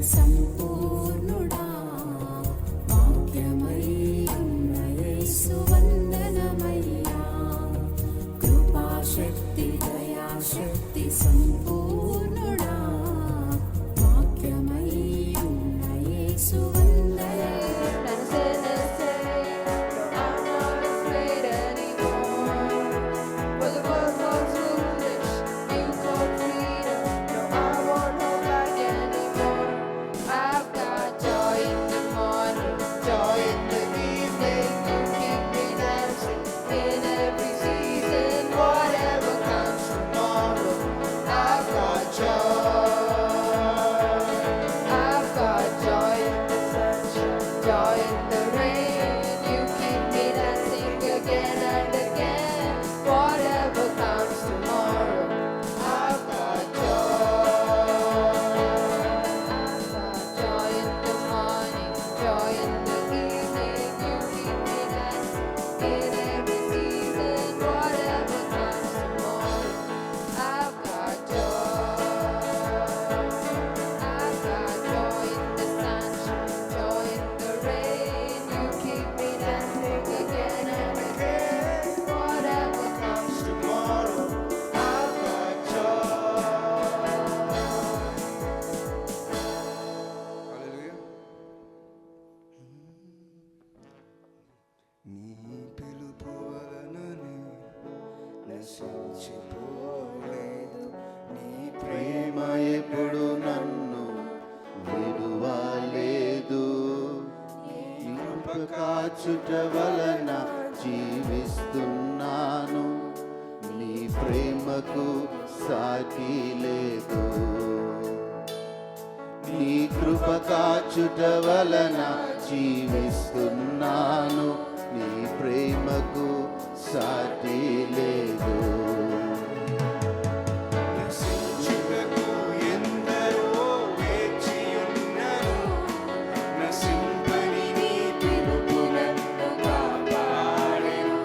సంపూర్ణుడా వాక్యమై ఉన్న యేసు వందనమయ్యా. కృపాశక్తి దయాశక్తి సంపూర్ణుడా వాక్యమై ఉన్న యేసు నశించిపోలేదు. నీ ప్రేమ ఎప్పుడు నన్ను విడువలేదు. నీ కృప కాచుట వలన జీవిస్తున్నాను. నీ ప్రేమకు సాటి లేదు. నీ కృప కాచుట వలన జీవిస్తున్నాను. నీ ప్రేమకు సాటి లేదు. నశించుటకు ఎందరో వేచియున్నను. నశింపని నీ పిలుపు నన్ను కాపాడెను.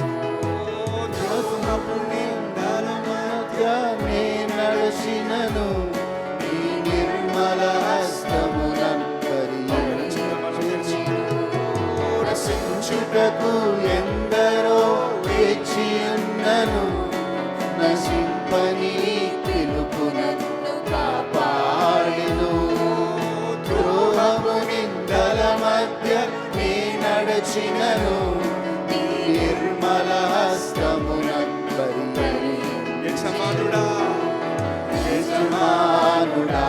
ద్రోహపు నిందల మధ్య నే నడచినను. నీ నిర్మల హస్తము నన్ను పరిరక్షించెను. నశించుటకు ఎందరో వేచియున్నను. నశింపని పిలుపు నన్ను కాపాడెను. ద్రోహము నిందల మధ్య నే నడచినను. నీ నిర్మల హస్తము నన్ను పరిరక్షించెను. యజమానుడా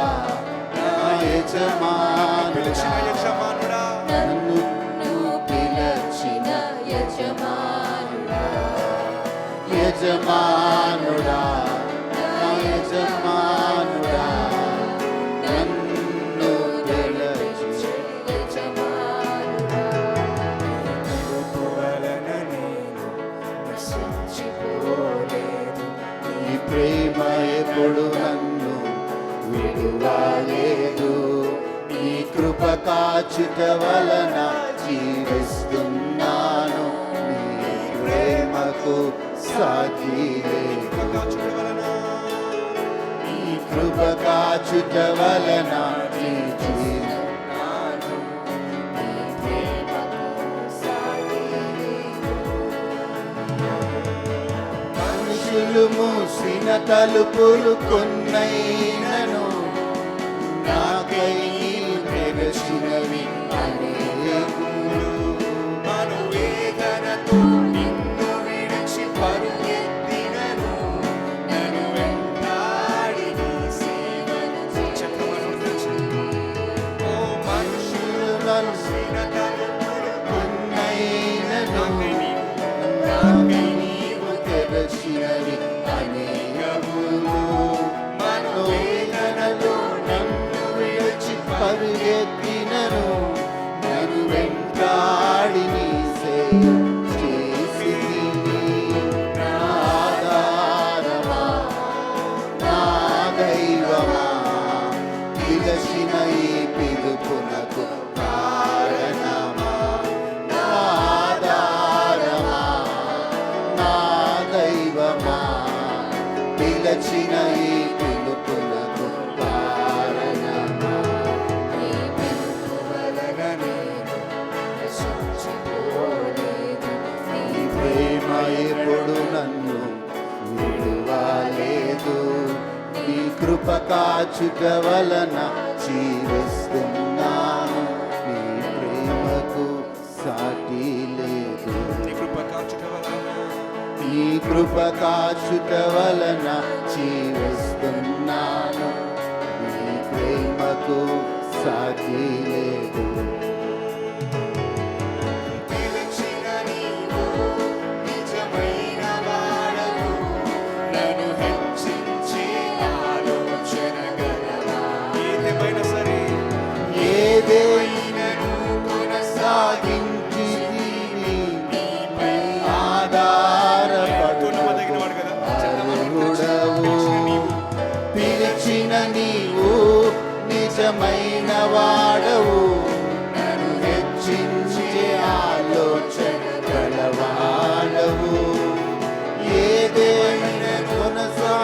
నా యజమానుడా నన్ను పిలచిన యజమానుడా. యజమానుడా నా యజమానుడా నన్ను పిలచిన యజమానుడా. కృప వలన నేను నశించిపోలేదు. నీ ప్రేమ ఎప్పుడు నన్ను విడువలేదు. నీ కృప కాచుట వలన జీవిస్తున్నాను. నీ ప్రేమకు సాటి లేదు. నీ కృప కాచుట వలన జీవిస్తున్నాను. నీ ప్రేమకు సాటి లేదు. మనుషులు మూసిన తలుపులు కొన్నైనను నాకై తెరచినవి అనేకములు. మనోవేదనతో నిన్ను విడిచి పరుగెత్తినను. నన్ను వెంటాడి నీ సేవను చేయుచున్నాను. ఓ మనుషులు మూసిన తలుపులు కొన్నైనను నాకై నీవు తెరచినవి అనేకములు. మనోవేదనలో నన్ను విడిచి పరుగెత్తినను. నన్ను వెంటాడి నీ సేవ చేసితివి. నా ఆధారమా నా దైవమా పిలచిన ఈ పిలుపునకు కారణమా. నా ఆధారమా నా దైవమా పిలచిన ఈ పిలుపునకు కారణమా. నీ కాచుట వలన జీవిస్తున్నాను, నీ ప్రేమకు సాటి లేదు. నీ కృప కాచుట వలన, నీ కృప కాచుట వలన జీవిస్తున్నాను, నీ ప్రేమకు సాటి లేదు. పిలిచిన నీవు నిజమైన వాడవు, నన్ను హెచ్చించే ఆలోచన గలవా. ఏదేమైనా సరే, ఏదైనను కొనసాగించితివి, నీపై నమ్మదగిన వాడు కదా. ఆధారపడుటకు పిలిచిన నీవు నిజమైన వాడవు, నన్ను హెచ్చించే ఆలోచన గలవాడవు. ఏదైనా కొనసాగించితివి,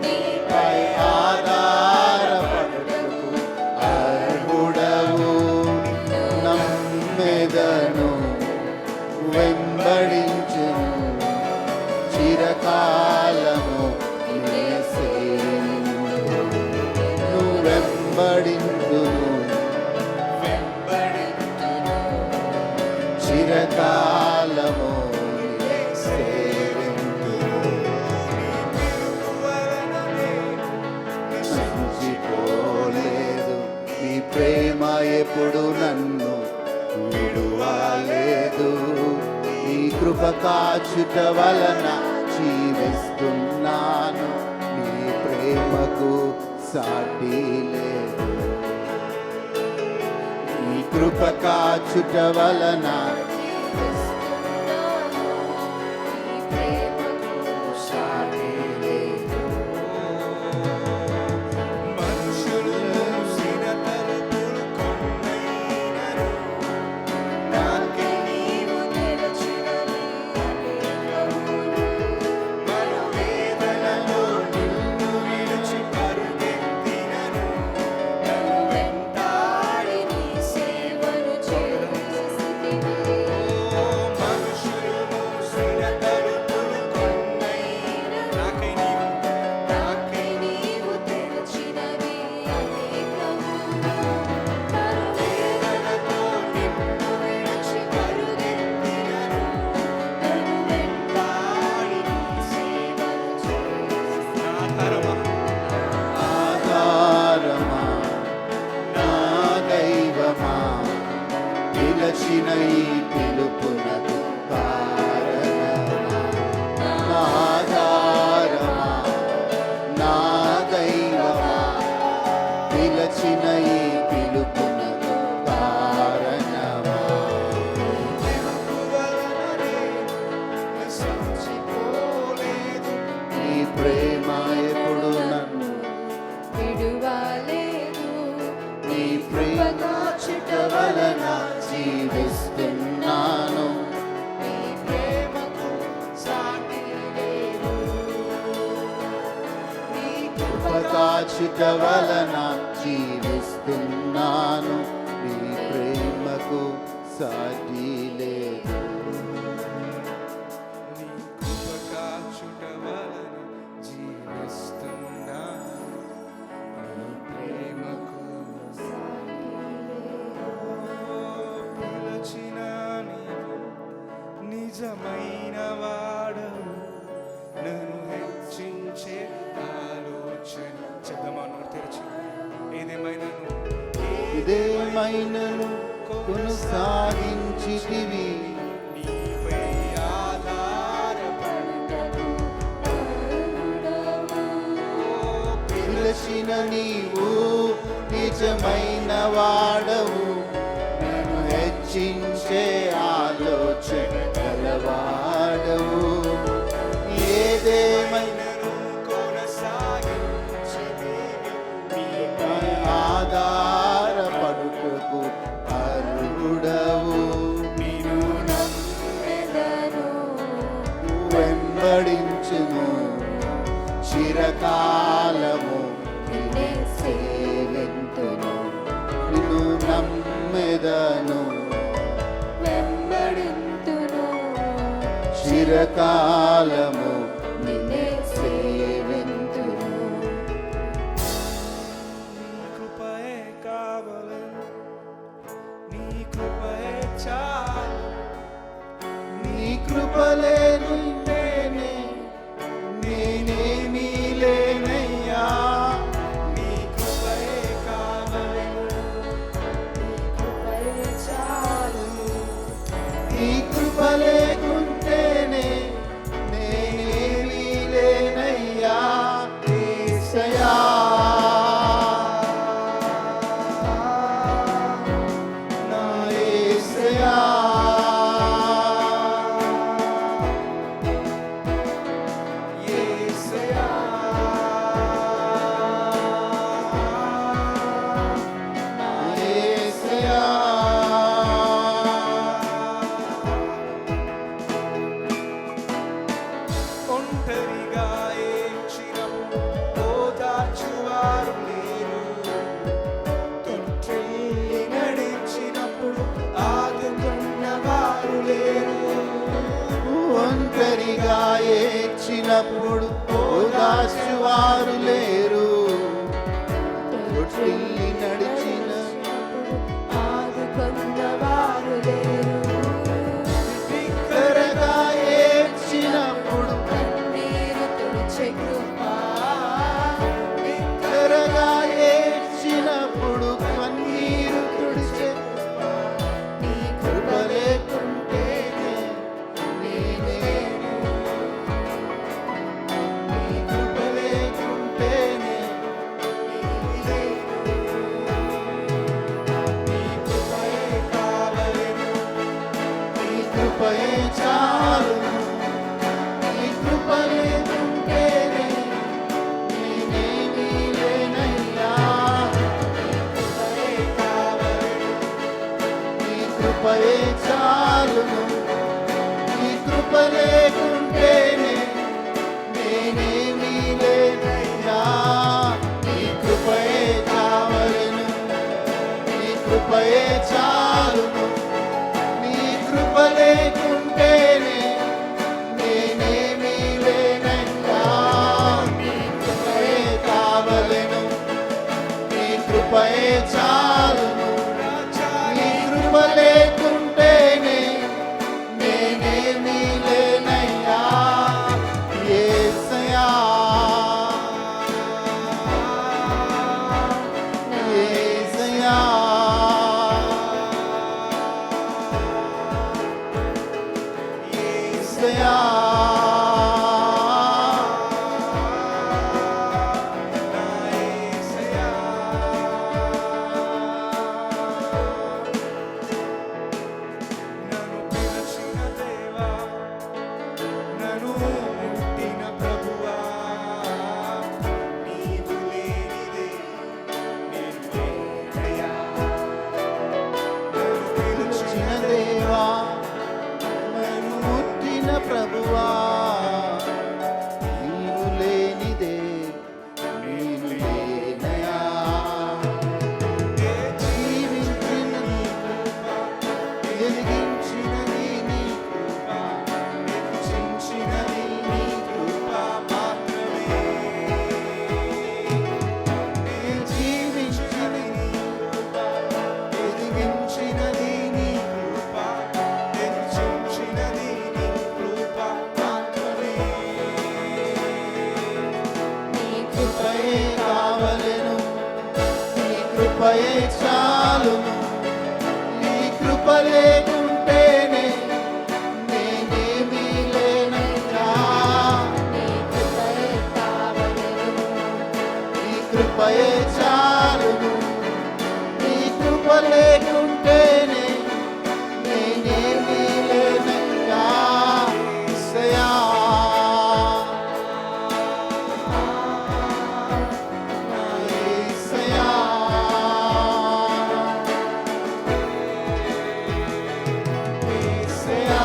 నీపై ఆధారపడుటకు అర్హుడవు. నమ్మెదను, వెంబడించును, చిరకాలము నిన్నే సేవింతును. నువ్వు వెంబడించును, చిరకాలము నిన్నే సేవింతును. నశించిపోలేదు, నీ ప్రేమ ఎప్పుడు నన్ను విడువలేదు. నీ కృప కాచుట వలన జీవిస్తున్నాను, నీ ప్రేమకు సాటి లేదు. నీ కృప కాచుట వలన సాటి లేదు. మనుషులు మూసిన తలుపులు కొన్నైనను, నాకై నీవు తెరచినవి అనేకములు. మనోవేదనలో నిన్ను విడిచి పరుగెత్తినను, నన్ను వెంటాడి నీ సేవను చేసితివి. మనుషులు మూసిన తలుపులు కొన్నైనను, నాకై నీవు తెరచినవి అనేకములు. వేదనతో నిన్ను విడిచి పరుగెత్తినను, నన్ను వెంటాడి నీ సేవను చేసితివి. ఆధారమా, నా దైవమా, పిలచిన ఈ పిలుపునకు కారణమా. నా ఆధారమా, నా దైవమా, పిలచిన ఈ పిలుపునకు కారణమా. నీ ప్రేమ ఎప్పుడు నన్ను విడువలేదు, నీ ప్రేమ కాచుట వలన జీవిస్తున్నాను, నీ ప్రేమకు సాటి లేదు. నీ కృప కాచుట వలన జీవిస్తున్నాను, నీ ప్రేమకు సాటి లేదు. నీ కృప కాచుట వలన జీవిస్తున్నాను, నీ ప్రేమకు పిలచిన నీవు నిజమైన వాడవు, నన్ను హెచ్చించే ఆలోచన. చెప్దామా నోరు తెరిచి. ఇదేమైనను కొనసాగించితివి, నీపై ఆధారపడుటకు పిలిచిన నీవు నిజమైన వాడవు, నన్ను హెచ్చించే ఆలోచన గలవాడవు. ఏదేమైనా కొనసాగించితివి, ఆధారపడుటకు అర్హుడవు. నీను నమ్మెదను, వెంబడించును, చిరకాలము నిన్నే సేవింతును. నిన్ను నమ్మెదను, వెంబడింతును, చిరకాలము నిన్నే సేవింతును. వారు లేరు, తొట్టిల్లి నడిచిన ఆదుకున్నవారు లేరు. బిగ్గరగా ఏడ్చినప్పుడు కన్నీరు తుడిచే కృప, బిగ్గరగా ఏడ్చినప్పుడు కన్నీరు తుడిచే నీ కృప లేకుంటే నేనేను, నీ కృప లేకుంటేనే నీ కృపయే చాలును, నీ కృప లేకుంటేనే నేనేమీ లేనయ్యా. నీ కృపయే చాలును, నీ కృప లేకుంటేనే నేనేమీ లేనయ్యా. నీ కృపయే కావలెను, నీ కృపయే చాలును, నీ కృప లేకుంటేనే నేనేమీ లేనయ్యా. నీ కృపయే కావలెను, నీ కృపయే చాలును, నీ కృప లేకుంటేనే నేనేమీ లేనయ్యా. యేసయ్యా, యేసయ్యా, యేసయ్యా, నన్ను పిలిచిన దేవా, నన్ను ముట్టిన ప్రభువా, నీవు లేనిదే నేను లేనయ్యా. నన్ను పిలిచిన పిలిచిన దేవా, నన్ను ముట్టిన ప్రభువా, నీవు లేనిదే నేను లేనయా. జీవించిన నీ కృప, వెలిగించినది నీ కృప, హెచ్చించినది నీ కృప మాత్రమే. జీవించిన నీ కృప, ఎదిగించినది నీ కృప, హెచ్చించినది నీ కృప మాత్రమే. నీ కృపయే కావలెను, నీ కృపయే చాలును, నీ కృప లేకుంటేనే నేనేమీ లేనయ్యా. నీ కృపయే కావలెను, నీ కృపయే చాలును, నీ కృప లేకుంటేనే నేనేమీ లేనయ్యా. యేసయ్యా, యేసయ్యా, యేసయ్యా,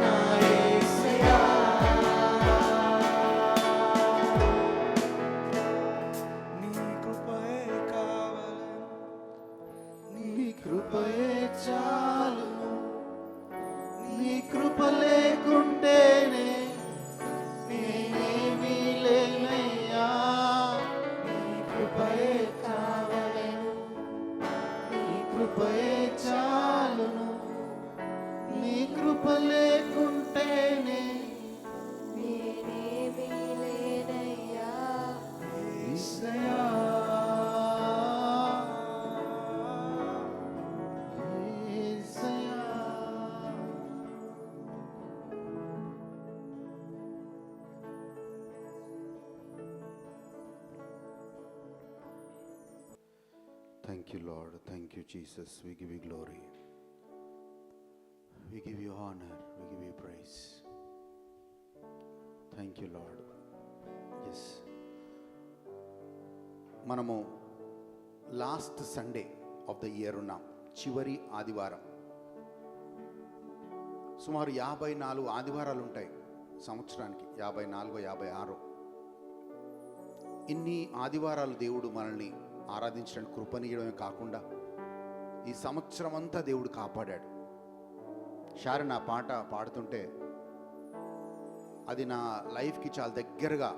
నా యేసయ్యా. నీ కృపయే కావలెను, నీ కృపయే చాలును, నీ కృప లేకుంటేనే నేనేమీ లేనయ్యా. నీ కృపయే కావలెను, నీ కృపయే చాలును, నీ కృప లేకుంటేనే నేనేమీ లేనయ్యా. యేసయ్యా, యేసయ్యా. Thank you, Lord. Thank you, Jesus. We give you glory. We give you honor. We give you praise. Thank you, Lord. Yes. మనము last Sunday off the year ఉన్నాం, చివరి ఆదివారం. సుమారు 54 ఆదివారాలు ఉంటాయి సంవత్సరానికి, 54, 56. ఇన్ని ఆదివారాలు దేవుడు మనల్ని ఆరాధించడానికి కృపనీయడమే కాకుండా ఈ సంవత్సరం అంతా దేవుడు కాపాడాడు. షారన్ ఆ పాట పాడుతుంటే అది నా లైఫ్కి చాలా దగ్గరగా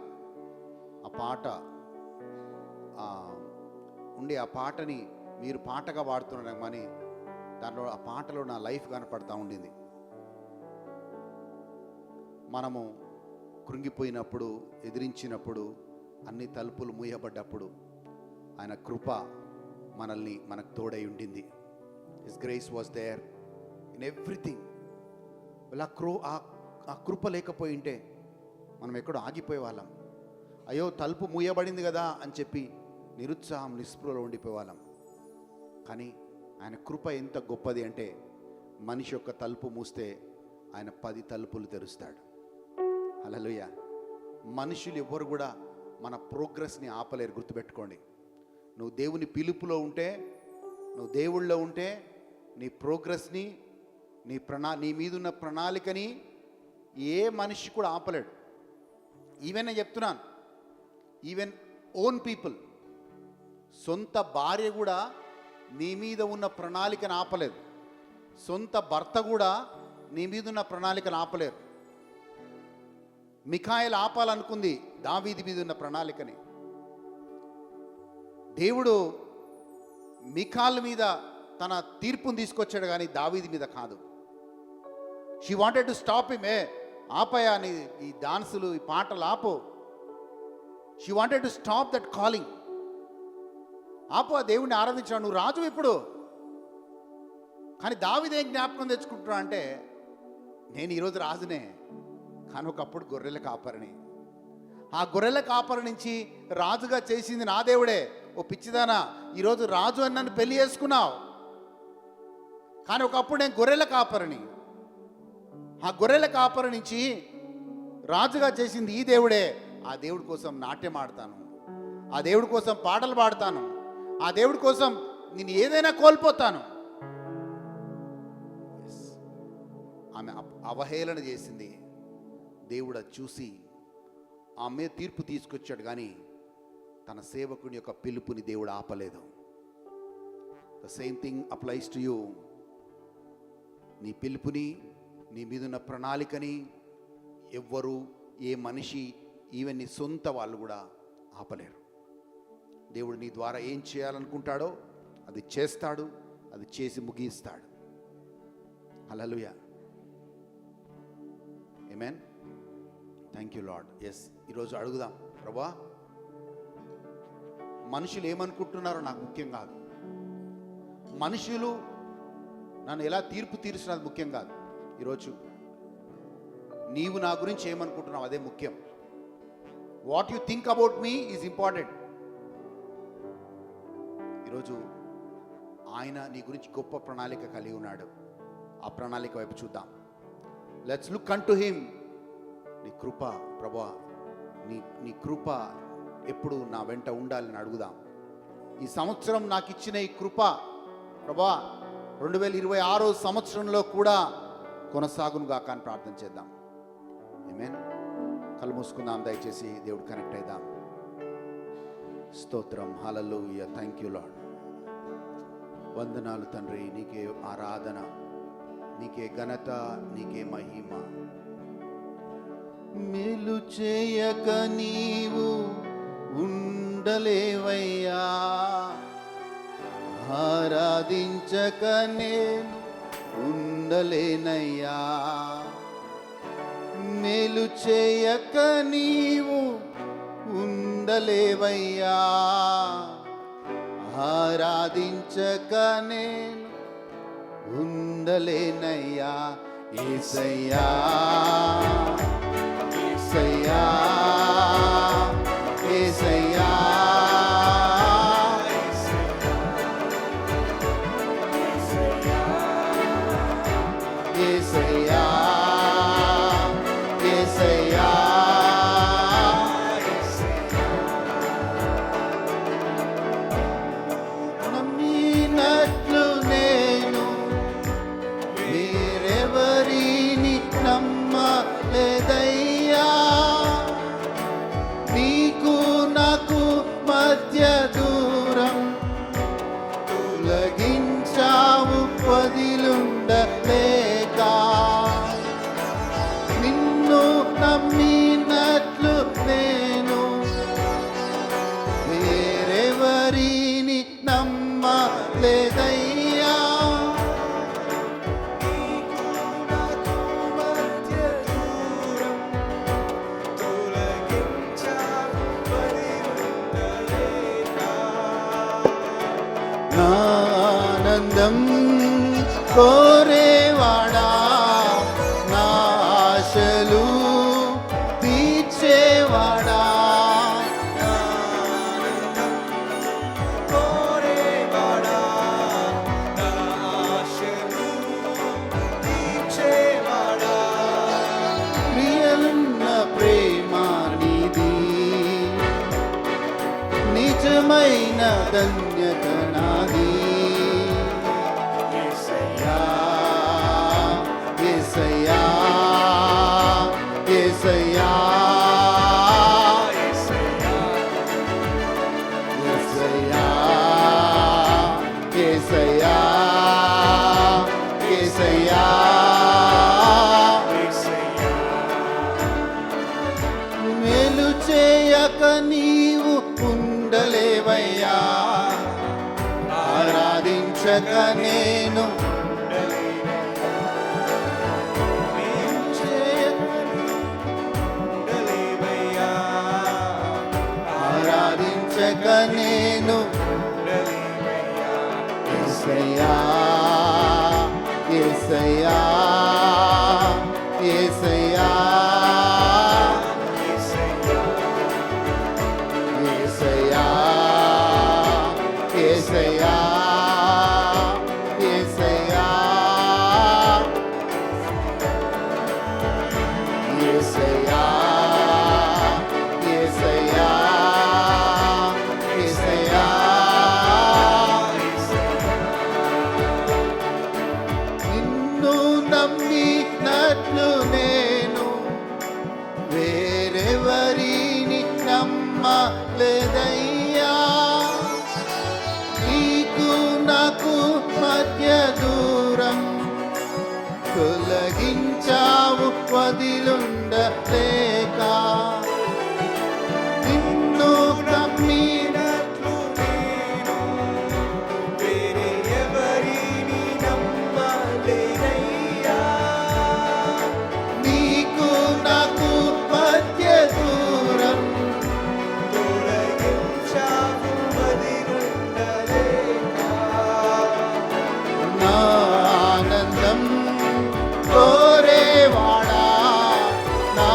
ఆ పాట ఉండే ఆ పాటని మీరు పాటగా వాడుతున్నారు కానీ దాంట్లో ఆ పాటలో నా లైఫ్ కనపడతా ఉండింది. మనము కృంగిపోయినప్పుడు, ఎదిరించినప్పుడు, అన్ని తలుపులు మూయబడ్డప్పుడు ఆయన కృప మనకు తోడై ఉండింది. His grace was there in everything. ఆ కృప లేకపోయి ఉంటే మనం ఎక్కడో ఆగిపోయే వాళ్ళం. అయ్యో తలుపు మూయబడింది కదా అని చెప్పి నిరుత్సాహం, నిస్పృహలో ఉండిపోయేవాళ్ళం. కానీ ఆయన కృప ఎంత గొప్పది అంటే మనిషి యొక్క తలుపు మూస్తే ఆయన 10 తలుపులు తెరుస్తాడు. హల్లెలూయా. మనుషులు ఎవ్వరు కూడా మన ప్రోగ్రెస్ని ఆపలేరు. గుర్తుపెట్టుకోండి, నువ్వు దేవుని పిలుపులో ఉంటే, నువ్వు దేవుళ్ళో ఉంటే నీ ప్రోగ్రెస్ని, నీ మీదున్న ప్రణాళికని ఏ మనిషి కూడా ఆపలేడు. ఈవెన్ నేను చెప్తున్నాను, ఈవెన్ ఓన్ పీపుల్, సొంత భార్య కూడా నీ మీద ఉన్న ప్రణాళికను ఆపలేదు. సొంత భర్త కూడా నీ మీద ఉన్న ప్రణాళికను ఆపలేరు. మిఖాయేలు ఆపాలనుకుంది దావీదు మీద ఉన్న ప్రణాళికని. దేవుడు మిఖాల్ మీద తన తీర్పును తీసుకొచ్చాడు కానీ దావీదు మీద కాదు. She wanted to stop him. ఆపయా నీ ఈ డాన్సులు, ఈ పాటలు ఆపు. She wanted to stop that calling. ఆపు, ఆ దేవుడిని ఆరాధించాడు, నువ్వు రాజు ఇప్పుడు. కానీ దావీదు ఏం జ్ఞాపకం తెచ్చుకుంటున్నా అంటే, నేను ఈరోజు రాజునే, కానీ ఒకప్పుడు గొర్రెల కాపరిని. ఆ గొర్రెల కాపరి నుంచి రాజుగా చేసింది నా దేవుడే. ఓ పిచ్చిదానా, ఈరోజు రాజు అని నన్ను పెళ్లి చేసుకున్నావు, కానీ ఒకప్పుడు నేను గొర్రెల కాపరిని. ఆ గొర్రెల కాపరి నుంచి రాజుగా చేసింది ఈ దేవుడే. ఆ దేవుడి కోసం నాట్యం ఆడతాను, ఆ దేవుడి కోసం పాటలు పాడతాను, ఆ దేవుడి కోసం నేను ఏదైనా కోల్పోతాను. ఆమె అవహేళన చేసింది. దేవుడు చూసి ఆమె తీర్పు తీసుకొచ్చాడు, కానీ తన సేవకుని యొక్క పిలుపుని దేవుడు ఆపలేదు. The same thing applies to you. నీ పిలుపుని, నీ మీదున్న ప్రణాళికని ఎవ్వరు, ఏ మనిషి, ఈవెన్ నీ సొంత వాళ్ళు కూడా ఆపలేరు. దేవుడు నీ ద్వారా ఏం చేయాలనుకుంటాడో అది చేస్తాడు, అది చేసి ముగిస్తాడు. Hallelujah. Amen. Thank you Lord. Yes, ఈరోజు అడుగుదాం, ప్రభువా మనుషులు ఏమనుకుంటున్నారో నాకు ముఖ్యం కాదు, మనుషులు నన్ను ఎలా తీర్పు తీరుస్తున్నది ముఖ్యం కాదు. ఈరోజు నీవు నా గురించి ఏమనుకుంటున్నావు అదే ముఖ్యం. What you think about me is important. ఈరోజు ఆయన నీ గురించి గొప్ప ప్రణాళిక కలిగి ఉన్నాడు. ఆ ప్రణాళిక వైపు చూద్దాం. Let's look an to him. నీ కృప ప్రభువా, నీ కృప ఎప్పుడు నా వెంట ఉండాలని అడుగుదాం. ఈ సంవత్సరం నాకు ఇచ్చిన ఈ కృప ప్రభువా 2026 సంవత్సరంలో కూడా కొనసాగునుగా కానీ ప్రార్థన చేద్దాం. ఆమేన్. కళ్ళు మూసుకుందాం దయచేసి, దేవుడు కనెక్ట్ అయిదాం. స్తోత్రం. హల్లెలూయా. Thank you Lord. వందనాలు తండ్రి, నీకే ఆరాధన, నీకే ఘనత, నీకే మహిమ. మేలు చేయక నీవు ఉండలేవయ్యా, ఆరాధించక నేను ఉండలేనయ్యా. మేలు చేయక నీవు ఉండలేవయ్యా, ఆరాధించక నేను ఉండలేనయ్యా. యేసయ్యా, యేసయ్యా, యేసయ్యా, యేసయ్యా, యేసయ్యా, నమ్మినట్లు నేను వేరెవరిని నమ్మలేదయ్యా. కోరేవాడా నా ఆశలు తీర్చేవాడా కోరేవాడా నా ఆశలు తీర్చేవాడా ప్రియలున్న ప్రేమ నీది నిజమైన ధన్యత నాది యేసయ్యా యేసయ్యా యేసయ్యా యేసయ్యా యేసయ్యా యేసయ్యా మేలు చేయక నీవు ఉండలేవయ్యా ఆరాధించక నేను మేలు చేయక ఉండలేవయ్యా ఆరాధించక నేను ఉండలేవయ్యా యేసయ్యా యేసయ్యా యేసయ్యా యేసయ్యా యేసయ్యా యేసయ్యా యేసయ్యా యేసయ్యా యేసయ్యా నిన్ను నమ్మినట్లు నేను వేరెవరిని నమ్మలేదయ్యా నీకు నాకు మధ్య దూరం తొలగించావు వదిలుండలేక నిన్ను నమ్మినట్లు నేను వేరే ఎవరిని నమ్మలేనయ్యా నీకు నాకు మధ్య దూరం తొలగించావు వదిలుండలేక నా ఆనందం కోరేవాడా నా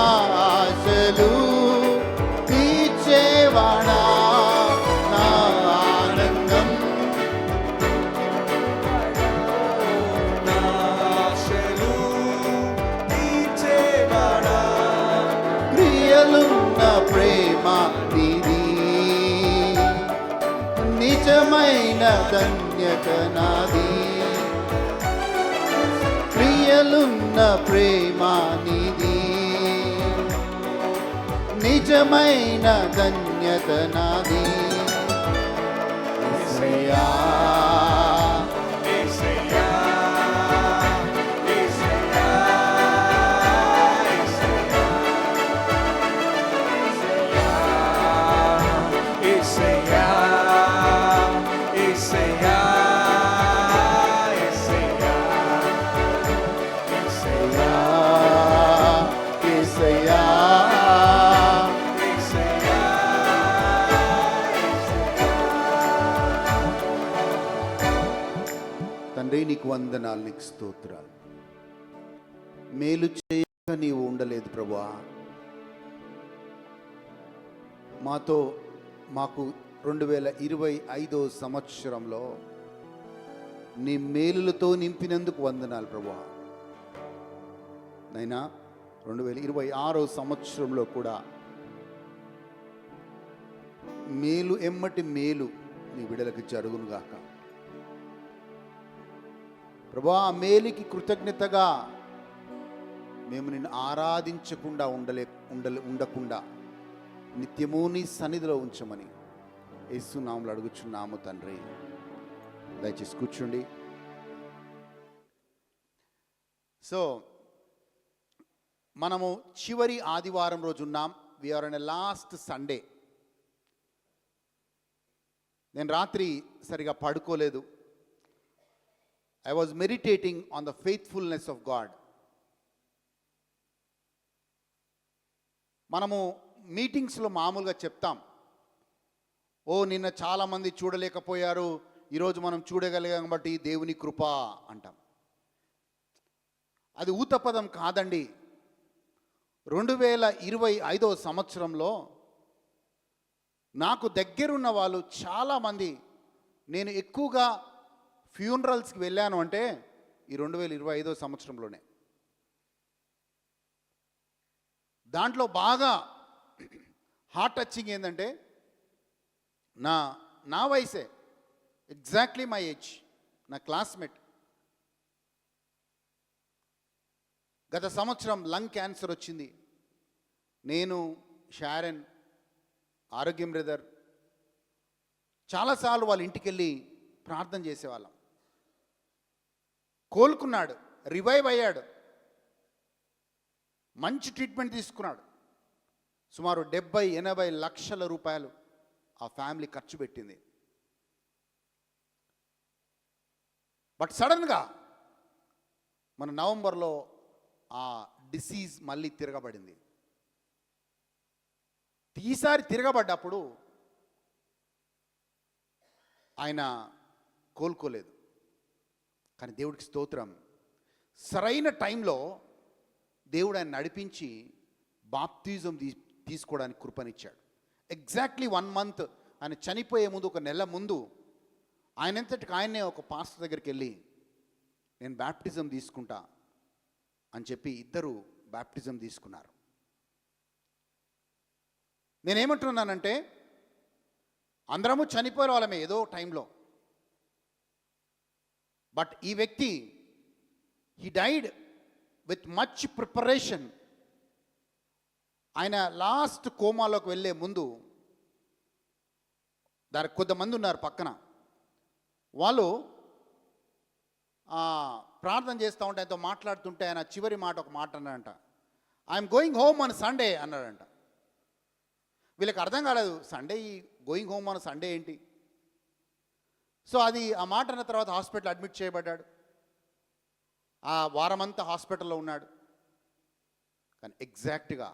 ఆశలు తీర్చేవాడా నా ఆనందం నా ఆశలు తీర్చేవాడా ప్రియలున్న ప్రేమ నీది నిజమైన ధన్యత నాది ప్రియలున్న ప్రేమ నీది నిజమైన ధన్యత నాది యేసయ్యా యేసయ్యా యేసయ్యా యేసయ్యా యేసయ్యా యేసయ్యా యేసయ్యా యేసయ్యా తండ్రి నీకు వందనాలు నీకు స్తోత్రాలు మేలు చేయక నీవు ఉండలేదు ప్రభువా మాకు 2025 సంవత్సరంలో నీ మేలులతో నింపినందుకు వందనాలు ప్రభువా నైనా 2026 సంవత్సరంలో కూడా మేలు ఎమ్మటి మేలు నీ బిడ్డలకు జరుగునుగాక ప్రభువా ఆ మేలుకి కృతజ్ఞతగా మేము నిన్ను ఆరాధించకుండా ఉండకుండా నిత్యము నీ సన్నిధిలో ఉంచమని యేసు నామములో అడుగుచున్నాము తండ్రి దయచేసి కూర్చోండి సో మనము చివరి ఆదివారం రోజు ఉన్నాం we are on a last Sunday నేను రాత్రి సరిగా పడుకోలేదు I was meditating on the faithfulness of God మనము మీటింగ్స్లో మామూలుగా చెప్తాం నిన్న చాలామంది చూడలేకపోయారు ఈరోజు మనం చూడగలిగాం బట్టి దేవుని కృప అంటాం అది ఊతపదం కాదండి. 2025 సంవత్సరంలో నాకు దగ్గరున్న వాళ్ళు చాలామంది, నేను ఎక్కువగా ఫ్యూనరల్స్కి వెళ్ళాను అంటే ఈ 2025 సంవత్సరంలోనే. దాంట్లో బాగా హార్ట్ టచింగ్ ఏంటంటే నా వయసే, ఎగ్జాక్ట్లీ మై ఏజ్, నా క్లాస్మేట్ గత సంవత్సరం లంగ్ క్యాన్సర్ వచ్చింది. నేను, షారెన్, ఆరోగ్యం బ్రదర్ చాలాసార్లు వాళ్ళ ఇంటికి వెళ్ళి ప్రార్థన చేసేవాళ్ళం. కోలుకున్నాడు, రివైవ్ అయ్యాడు, మంచి ట్రీట్మెంట్ తీసుకున్నాడు. సుమారు 70-80 లక్షల రూపాయలు ఆ ఫ్యామిలీ ఖర్చు పెట్టింది. బట్ సడన్గా మన నవంబర్లో ఆ డిసీజ్ మళ్ళీ తిరగబడింది. ఈసారి తిరగబడ్డప్పుడు ఆయన కోలుకోలేదు. కానీ దేవుడికి స్తోత్రం, సరైన టైంలో దేవుడు ఆయన నడిపించి బాప్తిజం తీసుకోవడానికి కృపనిచ్చాడు. ఎగ్జాక్ట్లీ 1 మంత్ ఆయన చనిపోయే ముందు, 1 నెల ముందు ఆయనంతటికి ఆయనే ఒక పాస్టర్ దగ్గరికి వెళ్ళి నేను బాప్టిజం తీసుకుంటా అని చెప్పి ఇద్దరు బాప్టిజం తీసుకున్నారు. నేనేమంటున్నానంటే అందరము చనిపోయే వాళ్ళమే ఏదో టైంలో. బట్ ఈ వ్యక్తి he died with much preparation. ఆయన లాస్ట్ కోమాలోకి వెళ్ళే ముందు దానికి కొంతమంది ఉన్నారు పక్కన, వాళ్ళు ప్రార్థన చేస్తూ ఉంటే ఆయనతో మాట్లాడుతుంటే ఆయన చివరి మాట ఒక మాట అన్నాడంట, I'm going home on Sunday అన్నాడంట. వీళ్ళకి అర్థం కాలేదు, సండే ఈ గోయింగ్ హోమ్ ఆన్ సండే ఏంటి. సో అది ఆ మాట అన్న తర్వాత హాస్పిటల్ అడ్మిట్ చేయబడ్డాడు. ఆ వారమంతా హాస్పిటల్లో ఉన్నాడు. కానీ ఎగ్జాక్ట్గా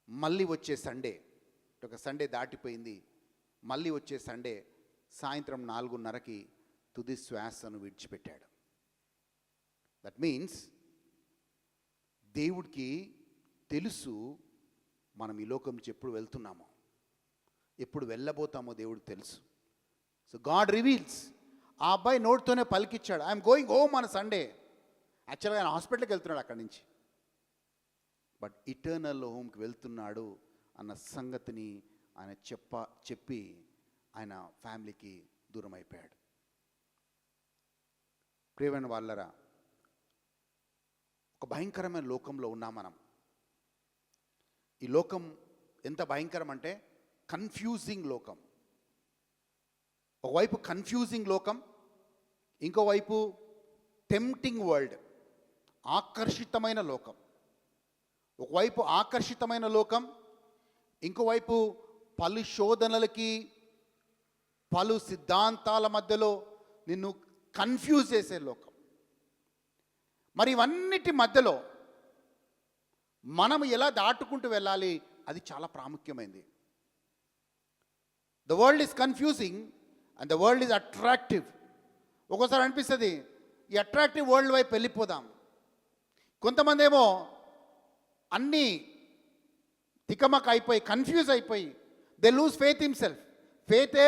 మళ్ళీ వచ్చే సండే, ఒక సండే దాటిపోయింది, మళ్ళీ వచ్చే సండే సాయంత్రం 4:30కి తుది శ్వాసను విడిచిపెట్టాడు. దట్ మీన్స్ దేవుడికి తెలుసు మనం ఈ లోకం నుంచి ఎప్పుడు వెళ్తున్నామో, ఎప్పుడు వెళ్ళబోతామో దేవుడికి తెలుసు. So God reveals. ఆ అబ్బాయి నోటితోనే పలికిచ్చాడు, I'm going home on Sunday. యాక్చువల్గా ఆయన హాస్పిటల్కి వెళ్తున్నాడు అక్కడి నుంచి, బట్ ఇటర్నల్ హోమ్కి వెళ్తున్నాడు అన్న సంగతిని ఆయన చెప్పి ఆయన ఫ్యామిలీకి దూరం అయిపోయాడు. ప్రియమైన వాళ్ళరా, ఒక భయంకరమైన లోకంలో ఉన్నాం మనం. ఈ లోకం ఎంత భయంకరం అంటే కన్ఫ్యూజింగ్ లోకం. ఒకవైపు కన్ఫ్యూజింగ్ లోకం, ఇంకోవైపు టెంప్టింగ్ వరల్డ్, ఆకర్షితమైన లోకం. ఒకవైపు ఆకర్షితమైన లోకం, ఇంకోవైపు పలు శోధనలకి, పలు సిద్ధాంతాల మధ్యలో నిన్ను కన్ఫ్యూజ్ చేసే లోకం. మరి ఇవన్నిటి మధ్యలో మనం ఎలా దాటుకుంటూ వెళ్ళాలి, అది చాలా ప్రాముఖ్యమైనది. The world is confusing and the world is attractive. ఒక్కోసారి అనిపిస్తుంది ఈ అట్రాక్టివ్ వరల్డ్ వైపు వెళ్ళిపోదాం. కొంతమంది ఏమో అన్నీ తికమక అయిపోయి, కన్ఫ్యూజ్ అయిపోయి, దే లూజ్ ఫెయిత్ హిమ్సెల్ఫ్. ఫెయితే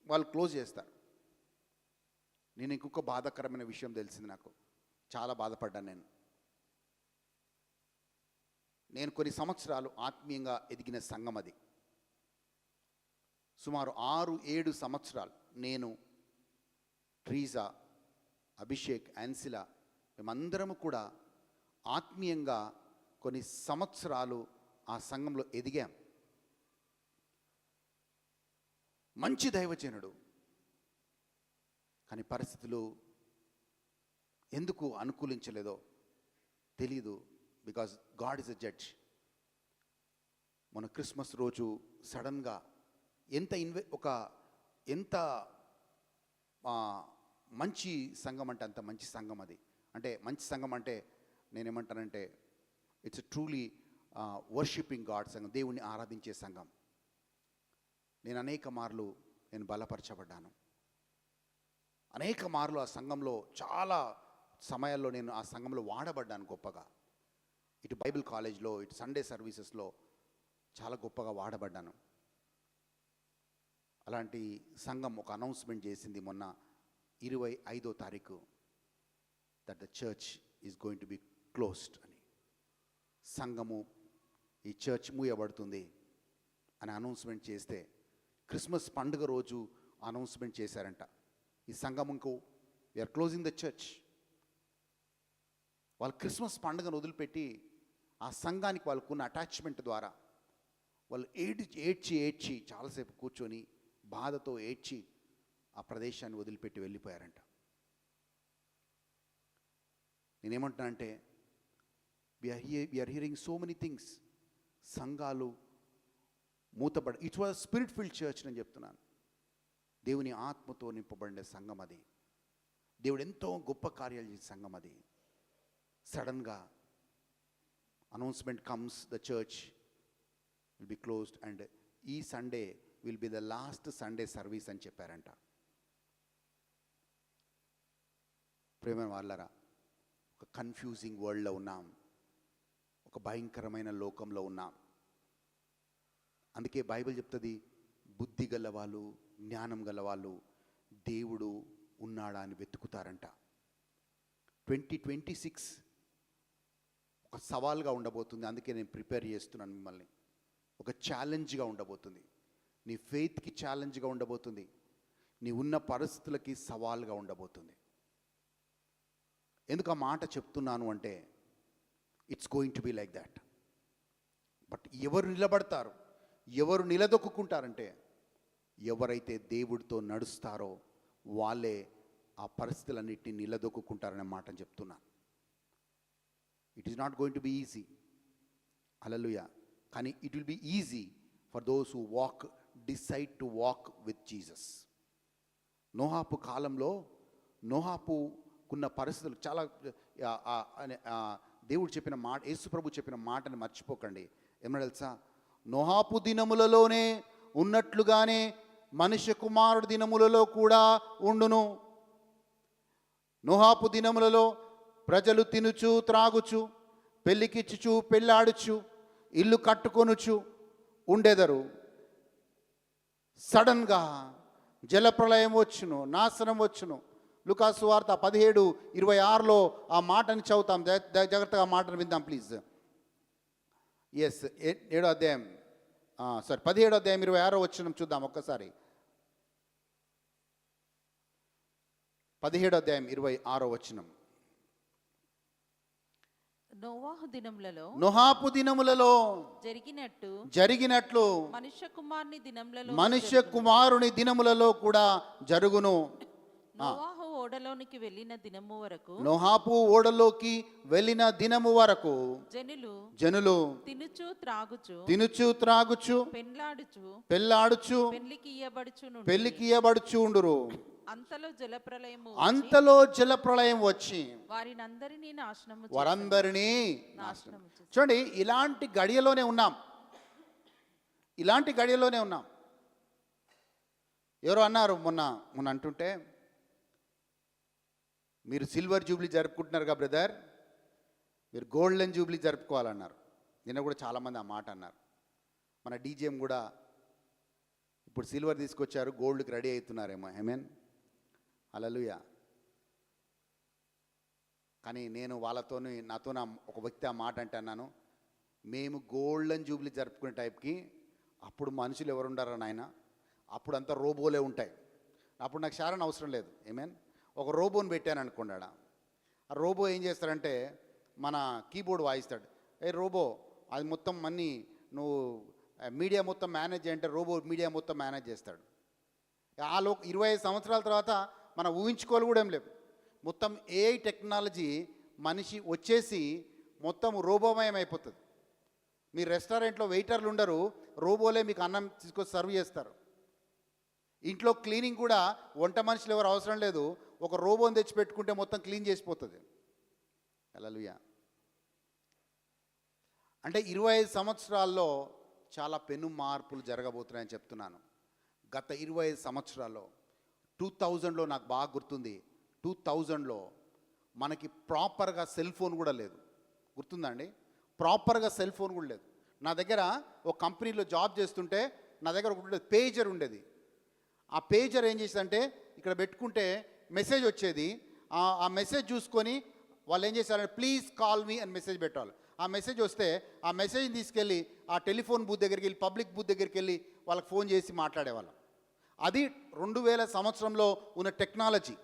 వాళ్ళు క్లోజ్ చేస్తారు. నేను ఇంకొక బాధాకరమైన విషయం తెలిసింది, నాకు చాలా బాధపడ్డాను. నేను కొన్ని సంవత్సరాలు ఆత్మీయంగా ఎదిగిన సంఘం అది. సుమారు 6-7 సంవత్సరాలు నేను, ట్రీజా, అభిషేక్, యాన్సిలా, మేమందరము కూడా ఆత్మీయంగా కొన్ని సంవత్సరాలు ఆ సంఘంలో ఎదిగాం. మంచి దైవజనుడు, కానీ పరిస్థితులు ఎందుకు అనుకూలించలేదో తెలీదు. Because God is a judge. మన క్రిస్మస్ రోజు సడన్గా ఎంత మంచి సంఘం అంటే అంత మంచి సంఘం అది. అంటే మంచి సంఘం అంటే నేనేమంటానంటే ఇట్స్ ట్రూలీ వర్షిపింగ్ గాడ్ సంఘం, దేవుణ్ణి ఆరాధించే సంఘం. నేను అనేక మార్లు బలపరచబడ్డాను. అనేక మార్లు ఆ సంఘంలో చాలా సమయాల్లో నేను ఆ సంఘంలో వాడబడ్డాను గొప్పగా. ఇటు బైబిల్ కాలేజ్లో, ఇటు సండే సర్వీసెస్లో చాలా గొప్పగా వాడబడ్డాను. అలాంటి సంఘం ఒక అనౌన్స్మెంట్ చేసింది మొన్న 25వ తారీఖు, that the church is going to be closed అని. సంఘము, ఈ చర్చ్ మూయబడుతుంది అని అనౌన్స్మెంట్ చేస్తే, క్రిస్మస్ పండుగ రోజు అనౌన్స్మెంట్ చేశారంట, ఈ సంఘం ఇంకో వీఆర్ క్లోజింగ్ ద చర్చ్. వాళ్ళు క్రిస్మస్ పండుగను వదిలిపెట్టి ఆ సంఘానికి వాళ్ళకున్న అటాచ్మెంట్ ద్వారా వాళ్ళు ఏడ్చి చాలాసేపు కూర్చొని బాధతో ఏడ్చి ఆ ప్రదేశాన్ని వదిలిపెట్టి వెళ్ళిపోయారంట. నేనేమంటున్నానంటే, we are hearing so many things. సంఘాలు మూతపడ, it was spirit filled church నేను చెప్తున్నాను. దేవుని ఆత్మతో నింపబడిన సంఘం అది. దేవుడు ఎంతో గొప్ప కార్యాలు చేసే సంఘం అది. సడన్గా announcement comes, the church will be closed and ఈ Sunday will be the last Sunday service అని చెప్పారంట. ప్రేమ వాళ్ళరా, ఒక కన్ఫ్యూజింగ్ వరల్డ్లో ఉన్నాం, ఒక భయంకరమైన లోకంలో ఉన్నాం. అందుకే బైబిల్ చెప్తుంది, బుద్ధి గలవాళ్ళు, జ్ఞానం గలవాళ్ళు దేవుడు ఉన్నాడా అని వెతుకుతారంట. 2026 ఒక సవాల్గా ఉండబోతుంది. అందుకే నేను ప్రిపేర్ చేస్తున్నాను మిమ్మల్ని. ఒక ఛాలెంజ్గా ఉండబోతుంది. నీ ఫెయిత్కి ఛాలెంజ్గా ఉండబోతుంది. నీ ఉన్న పరిస్థితులకి సవాల్గా ఉండబోతుంది. ఎందుకు ఆ మాట చెప్తున్నాను అంటే, it's going to be like that. But ఎవరు నిలబడతారు, ఎవరు నిలదొక్కుంటారంటే, ఎవరైతే దేవుడితో నడుస్తారో వాళ్ళే ఆ పరిస్థితులన్నిటిని నిలదొక్కుంటారనే మాటను చెప్తున్నాను. It is not going to be easy. హల్లెలూయా. కానీ it will be easy for those who decide to walk with Jesus. నోహాపు కాలంలో నోహాపుకున్న పరిస్థితులు చాలా, దేవుడు చెప్పిన మాట, యేసు ప్రభు చెప్పిన మాటని మర్చిపోకండి. ఏమన్నా తెలుసా, నోహాపు దినములలోనే ఉన్నట్లుగానే మనుష్య కుమారుడి దినములలో కూడా ఉండును. నోహాపు దినములలో ప్రజలు తినుచు త్రాగుచు, పెళ్ళికిచ్చుచు పెళ్ళాడుచు, ఇల్లు కట్టుకొనుచు ఉండెదరు. సడన్గా జలప్రళయం వచ్చును, నాశనం వచ్చును. లూకాసు వార్త 17:26లో ఆ మాటని చదువుతాం. జాగ్రత్తగా ఆ మాటను విందాం ప్లీజ్. ఎస్, 7వ అధ్యాయం, 17వ అధ్యాయం 26వ వచనం చూద్దాం ఒక్కసారి. 17వ అధ్యాయం 26వ వచనం. నోహాపు దినములలో జరిగినట్లు మనుష్య కుమారుని దినములలో కూడా జరుగును. నోవాహు ఓడలోనికి వెళ్ళిన దినము వరకు జనులు తినుచు త్రాగుచు పెళ్ళాడుచు పెళ్లికి ఇయ్యబడుచు ఉండురు. అంతలో జలప్రళయం వచ్చి వారందరినీ నాశనం. చూడండి, ఇలాంటి గడియలోనే ఉన్నాం. ఎవరో అన్నారు మొన్న అంటుంటే, మీరు సిల్వర్ జూబ్లీ జరుపుకుంటున్నారుగా బ్రదర్, మీరు గోల్డెన్ జూబ్లీ జరుపుకోవాలన్నారు. నిన్న కూడా చాలామంది ఆ మాట అన్నారు. మన డీజేఎం కూడా ఇప్పుడు సిల్వర్ తీసుకొచ్చారు, గోల్డ్కి రెడీ అవుతున్నారేమో. ఆమేన్, హల్లెలూయా. కానీ నేను నాతో ఒక వ్యక్తి ఆ మాట అంటే అన్నాను, మేము గోల్డెన్ జూబ్లీ జరుపుకునే టైప్కి అప్పుడు మనుషులు ఎవరు ఉండారా నాయన, అప్పుడు అంతా రోబోలే ఉంటాయి. అప్పుడు నాకు శారణ అవసరం లేదు. ఆమేన్. ఒక రోబోని పెట్టాను అనుకోండి. ఆ రోబో ఏం చేస్తాడంటే మన కీబోర్డ్ వాయిస్తాడు. రోబో అది మొత్తం అన్నీ నువ్వు మీడియా మొత్తం మేనేజ్ చేయంటే రోబో మీడియా మొత్తం మేనేజ్ చేస్తాడు. 25 సంవత్సరాల తర్వాత మనం ఊహించుకోవాలి కూడా ఏం లేవు. మొత్తం ఏఐ టెక్నాలజీ మనిషి వచ్చేసి మొత్తం రోబోమయం అయిపోతుంది. మీ రెస్టారెంట్లో వెయిటర్లు ఉండరు, రోబోలే మీకు అన్నం తీసుకొచ్చి సర్వ్ చేస్తారు. ఇంట్లో క్లీనింగ్ కూడా వంట మనుషులు ఎవరు అవసరం లేదు, ఒక రోబోని తెచ్చి పెట్టుకుంటే మొత్తం క్లీన్ చేసిపోతుంది. హల్లెలూయా. అంటే 25 సంవత్సరాల్లో చాలా పెను మార్పులు జరగబోతున్నాయని చెప్తున్నాను. గత 25 సంవత్సరాల్లో 2000లో నాకు బాగా గుర్తుంది. 2000లో మనకి ప్రాపర్గా సెల్ ఫోన్ కూడా లేదు. గుర్తుందండి? ప్రాపర్గా సెల్ ఫోన్ కూడా లేదు. నా దగ్గర ఒక కంపెనీలో జాబ్ చేస్తుంటే నా దగ్గర ఒక పేజర్ ఉండేది. ఆ పేజర్ ఏం చేసేదంటే ఇక్కడ పెట్టుకుంటే మెసేజ్ వచ్చేది. ఆ మెసేజ్ చూసుకొని వాళ్ళు ఏం చేశారంటే ప్లీజ్ కాల్ మీ అని మెసేజ్ పెట్టాలి. ఆ మెసేజ్ వస్తే ఆ మెసేజ్ని తీసుకెళ్ళి ఆ టెలిఫోన్ బూత్ దగ్గరికి వెళ్ళి, పబ్లిక్ బూత్ దగ్గరికి వెళ్ళి వాళ్ళకి ఫోన్ చేసి మాట్లాడేవాళ్ళం. అది 2000 సంవత్సరంలో ఉన్న టెక్నాలజీ.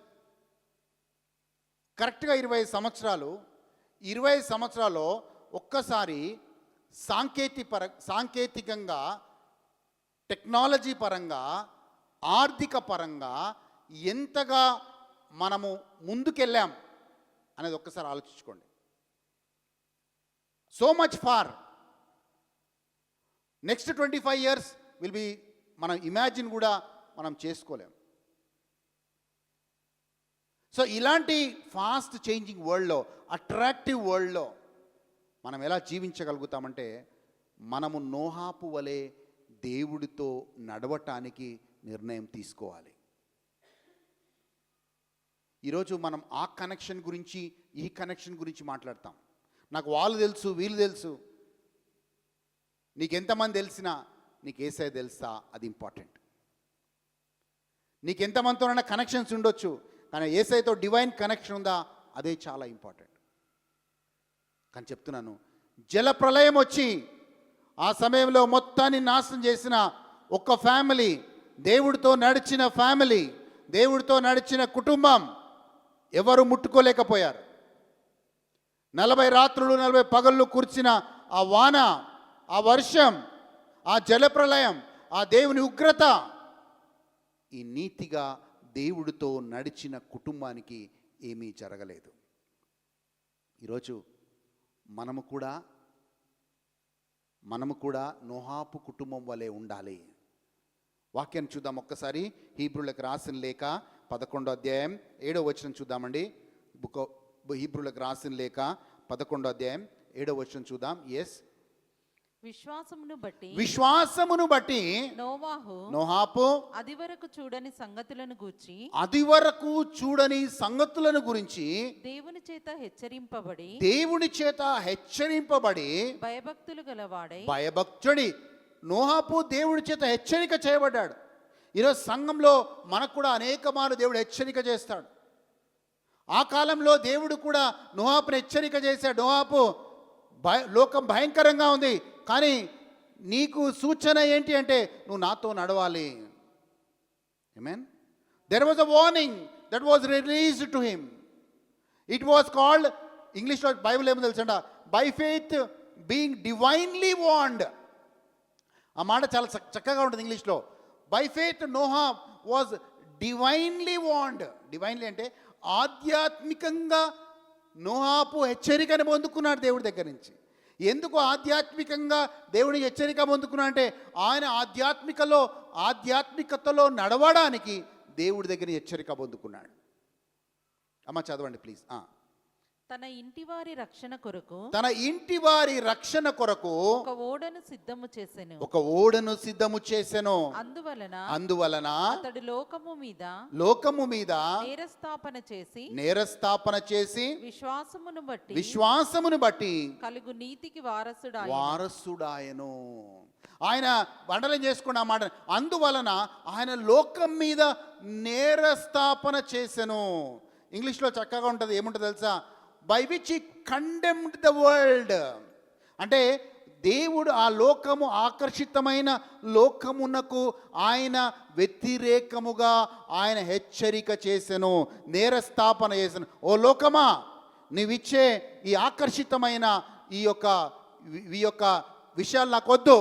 కరెక్ట్గా 25 సంవత్సరాలు, 25 సంవత్సరాల్లో ఒక్కసారి సాంకేతికంగా, టెక్నాలజీ పరంగా, ఆర్థిక పరంగా ఎంతగా మనము ముందుకెళ్ళాం అనేది ఒక్కసారి ఆలోచించుకోండి. So much far next 25 years will be, మనం ఇమాజిన్ కూడా మనం చేసుకోలేం. సో ఇలాంటి ఫాస్ట్ చేంజింగ్ వరల్డ్లో, అట్రాక్టివ్ వరల్డ్లో మనం ఎలా జీవించగలుగుతామంటే మనము నోహాపు వలె దేవుడితో నడవటానికి నిర్ణయం తీసుకోవాలి. ఈరోజు మనం ఆ కనెక్షన్ గురించి, ఈ కనెక్షన్ గురించి మాట్లాడతాం. నాకు వాళ్ళు తెలుసు, వీళ్ళు తెలుసు. నీకు ఎంతమంది తెలిసినా నీకు యేసయ్య తెలుసా? అది ఇంపార్టెంట్. నీకు ఎంతమందితోనైనా కనెక్షన్స్ ఉండొచ్చు, కానీ యేసయ్యతో డివైన్ కనెక్షన్ ఉందా? అదే చాలా ఇంపార్టెంట్. కానీ చెప్తున్నాను, జల ప్రళయం వచ్చి ఆ సమయంలో మొత్తాన్ని నాశనం చేసిన ఒక ఫ్యామిలీ, దేవుడితో నడిచిన ఫ్యామిలీ, దేవుడితో నడిచిన కుటుంబం ఎవరు ముట్టుకోలేకపోయారు. 40 రాత్రులు 40 పగళ్ళు కురిసిన ఆ వాన, ఆ వర్షం, ఆ జలప్రలయం, ఆ దేవుని ఉగ్రత, ఈ నీతిగా దేవుడితో నడిచిన కుటుంబానికి ఏమీ జరగలేదు. ఈరోజు మనము కూడా నోహాపు కుటుంబం వలె ఉండాలి. వాక్యాన్ని చూద్దాం ఒక్కసారి. హీబ్రూలకు రాసిన లేఖ 11వ అధ్యాయం 7వ వచనం చూద్దామండి. హీబ్రూలకు రాసిన లేఖ 11వ అధ్యాయం 7వ వచనం చూద్దాం. ఎస్. విశ్వాసమును బట్టి నోహాపు అదివరకు చూడని సంగతులను గూర్చి దేవుని చేత హెచ్చరింపబడి భయభక్తుడి నోహాపు దేవుడి చేత హెచ్చరిక చేయబడ్డాడు. ఈరోజు సంఘంలో మనకు కూడా అనేక మార్లు దేవుడు హెచ్చరిక చేస్తాడు. ఆ కాలంలో దేవుడు కూడా నోహాపుని హెచ్చరిక చేశాడు. నోహాపు, లోకం భయంకరంగా ఉంది, కానీ నీకు సూచన ఏంటి అంటే నువ్వు నాతో నడవాలి. ఆమేన్. There was a warning that was released to him. It was called, ఇంగ్లీష్లో బైబిల్ ఏమో తెలుసండి, by faith being divinely warned. ఆ మాట చాలా చక్కగా ఉంటుంది ఇంగ్లీష్లో. By faith Noah was divinely warned. Divinely అంటే ఆధ్యాత్మికంగా నోహాపు హెచ్చరికను పొందుకున్నాడు దేవుడి దగ్గర నుంచి. ఎందుకు ఆధ్యాత్మికంగా దేవుని హెచ్చరిక పొందుకున్నా అంటే ఆయన ఆధ్యాత్మికతలో నడవడానికి దేవుడి దగ్గర హెచ్చరిక పొందుకున్నాడు. అమ్మ చదవండి ప్లీజ్. తన ఇంటి వారి రక్షణ కొరకు ఒక ఓడను సిద్ధము చేసెను. అందువలన అతడు లోకము మీద నేరస్థాపన చేసి విశ్వాసమును బట్టి కలుగు నీతికి వారసుడాయను. ఆయన మండలం చేసుకున్న మాట, అందువలన ఆయన లోకం మీద నేరస్థాపన చేసెను. ఇంగ్లీష్లో చక్కగా ఉంటుంది, ఏముంటుంది తెలుసా? By which he condemned the world. అంటే దేవుడు ఆ లోకము, ఆకర్షితమైన లోకమునకు ఆయన వ్యతిరేకముగా ఆయన హెచ్చరిక చేసెను, నేరస్థాపన చేసెను. ఓ లోకమా, నీవిచ్చే ఈ ఆకర్షితమైన ఈ యొక్క విషయాలు నాకు వద్దు.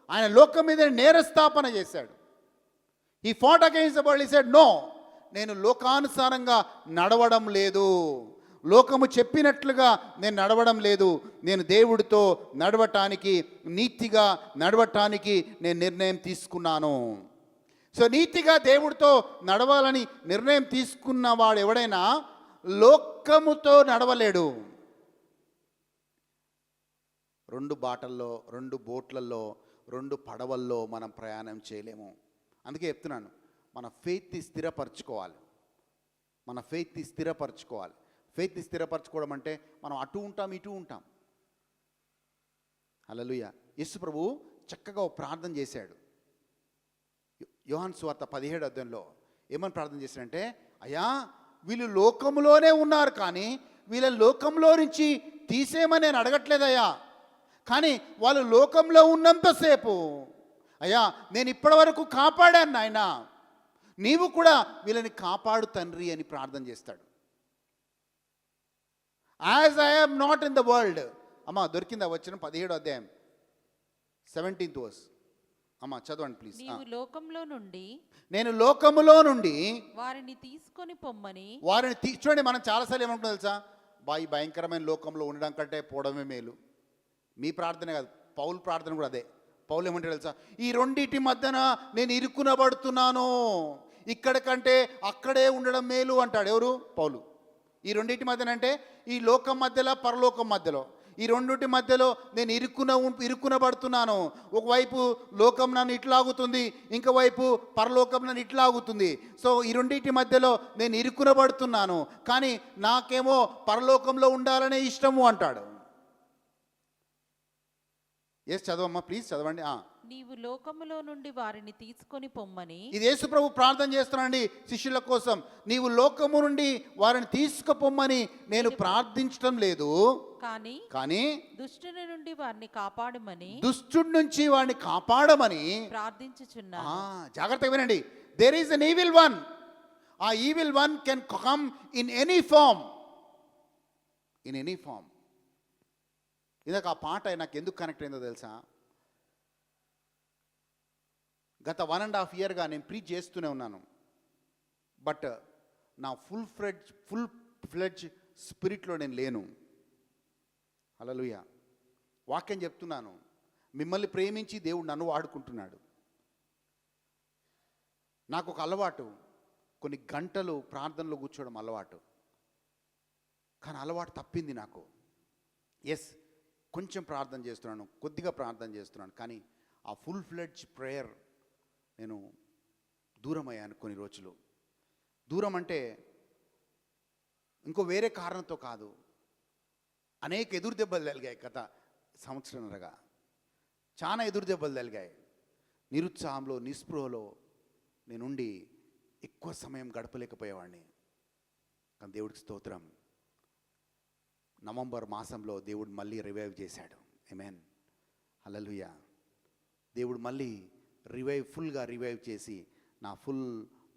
ఆయన లోకం మీద నేరస్థాపన చేశాడు. He fought against the world. He said no, నేను లోకానుసారంగా నడవడం లేదు, లోకము చెప్పినట్లుగా నేను నడవడం లేదు, నేను దేవుడితో నడవటానికి, నీతిగా నడవటానికి నేను నిర్ణయం తీసుకున్నాను. సో నీతిగా దేవుడితో నడవాలని నిర్ణయం తీసుకున్నవాడు ఎవడైనా లోకముతో నడవలేడు. 2 బాటల్లో, 2 బోట్లలో, 2 పడవల్లో మనం ప్రయాణం చేయలేము. అందుకే చెప్తున్నాను, మన ఫెయిత్ని స్థిరపరచుకోవాలి. ఫెయిత్ని స్థిరపరచుకోవడం అంటే మనం అటు ఉంటాం ఇటు ఉంటాం. హల్లెలూయా. యేసు ప్రభు చక్కగా ఒక ప్రార్థన చేశాడు. యోహాను సువార్త 17వ అధ్యాయంలో ఏమని ప్రార్థన చేశాడంటే, అయ్యా వీళ్ళు లోకంలోనే ఉన్నారు కానీ వీళ్ళ లోకంలో నుంచి తీసేయమని నేను అడగట్లేదయ్యా, కానీ వాళ్ళు లోకంలో ఉన్నంతసేపు అయ్యా నేను ఇప్పటివరకు కాపాడాను నాయనా, నీవు కూడా వీళ్ళని కాపాడు తండ్రి అని ప్రార్థన చేస్తాడు. As I am not in the world. అమ్మా దొరికిందా వచ్చిన 17వ అధ్యాయం 17th verse. అమ్మా చదవండి ప్లీజ్. నీవు లోకంలో నుండి నేను లోకములో నుండి వారిని తీసుకొని పొమ్మని. వారిని చూడండి, మనం చాలాసార్లు ఏమంటున్నాం తెలుసా, ఈ భయంకరమైన లోకంలో ఉండడం కంటే పోవడమే మేలు. మీ ప్రార్థన కాదు, పౌలు ప్రార్థన కూడా అదే. పౌలు ఏమంటాడు తెలుసా, ఈ రెండింటి మధ్యన నేను ఇరుక్కునబడుతున్నాను, ఇక్కడ కంటే అక్కడే ఉండడం మేలు అంటాడు. ఎవరు? పౌలు. ఈ రెండింటి మధ్యన అంటే ఈ లోకం మధ్యలో పరలోకం మధ్యలో, ఈ రెండింటి మధ్యలో నేను ఇరుక్కునబడుతున్నాను. ఒకవైపు లోకం నన్ను ఇట్లాగుతుంది, ఇంకోవైపు పరలోకం నన్ను ఇట్లాగుతుంది. సో ఈ రెండింటి మధ్యలో నేను ఇరుక్కునబడుతున్నాను, కానీ నాకేమో పరలోకంలో ఉండాలనే ఇష్టము అంటాడు. ఎస్ చదవమ్మా ప్లీజ్ చదవండి. నీవు లోకములో నుండి వారిని తీసుకొని పొమ్మని. ఇది యేసు ప్రభు ప్రార్థన చేస్తున్నానండి శిష్యుల కోసం. నీవు లోకము నుండి వారిని తీసుకుపోమ్మని నేను ప్రార్థించడం లేదు, కానీ దుష్టుని నుండి వారిని కాపాడమని, దుష్టుడి నుంచి వారిని కాపాడమని ప్రార్థించుచున్నా. జాగ్రత్తగా వినండి. There is an evil one. ఆ evil one can come in any form. In any form. ఇందాక ఆ పాట నాకు ఎందుకు కనెక్ట్ అయిందో తెలుసా, గత 1.5 yearగా నేను ప్రీచ్ చేస్తూనే ఉన్నాను, బట్ నా ఫుల్ ఫ్లెడ్జ్ స్పిరిట్లో నేను లేను. హల్లెలూయా. వాక్యం చెప్తున్నాను, మిమ్మల్ని ప్రేమించి దేవుడు నన్ను వాడుకుంటున్నాడు. నాకు ఒక అలవాటు, కొన్ని గంటలు ప్రార్థనలో కూర్చోవడం అలవాటు, కానీ అలవాటు తప్పింది నాకు. ఎస్, కొంచెం ప్రార్థన చేస్తున్నాను, కొద్దిగా ప్రార్థన చేస్తున్నాను, కానీ ఆ ఫుల్ ఫ్లెడ్జ్ ప్రేయర్ నేను దూరం అయ్యాను కొన్ని రోజులు. దూరం అంటే ఇంకో వేరే కారణంతో కాదు, అనేక ఎదురు దెబ్బలు తగిలాయి. గత సంవత్సరంన్నరగా చాలా ఎదురు దెబ్బలు తగిలాయి. నిరుత్సాహంలో నిస్పృహలో నేనుండి ఎక్కువ సమయం గడపలేకపోయేవాడిని. కానీ దేవుడికి స్తోత్రం, నవంబర్ మాసంలో దేవుడు మళ్ళీ రివైవ్ చేశాడు. ఆమేన్. హల్లెలూయా. దేవుడు మళ్ళీ ఫుల్గా రివైవ్ చేసి నా ఫుల్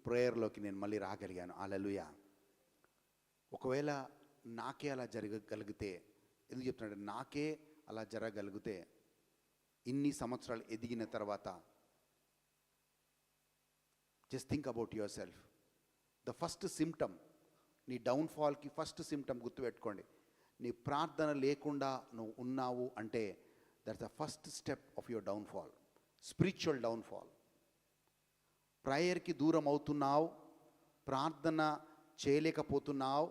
ప్రేయర్లోకి నేను మళ్ళీ రాగలిగాను. హల్లెలూయా. ఒకవేళ నాకే అలా జరగగలిగితే, ఎందుకు చెప్తున్నాడు, నాకే అలా జరగగలిగితే ఇన్ని సంవత్సరాలు ఎదిగిన తర్వాత, just think about your self. The first symptom, నీ డౌన్ఫాల్కి ఫస్ట్ సిమ్టమ్ గుర్తుపెట్టుకోండి, నీ ప్రార్థన లేకుండా నువ్వు ఉన్నావు అంటే that's the first step of your downfall, spiritual downfall. ప్రేయర్కి దూరం అవుతున్నావు, ప్రార్థన చేయలేకపోతున్నావు,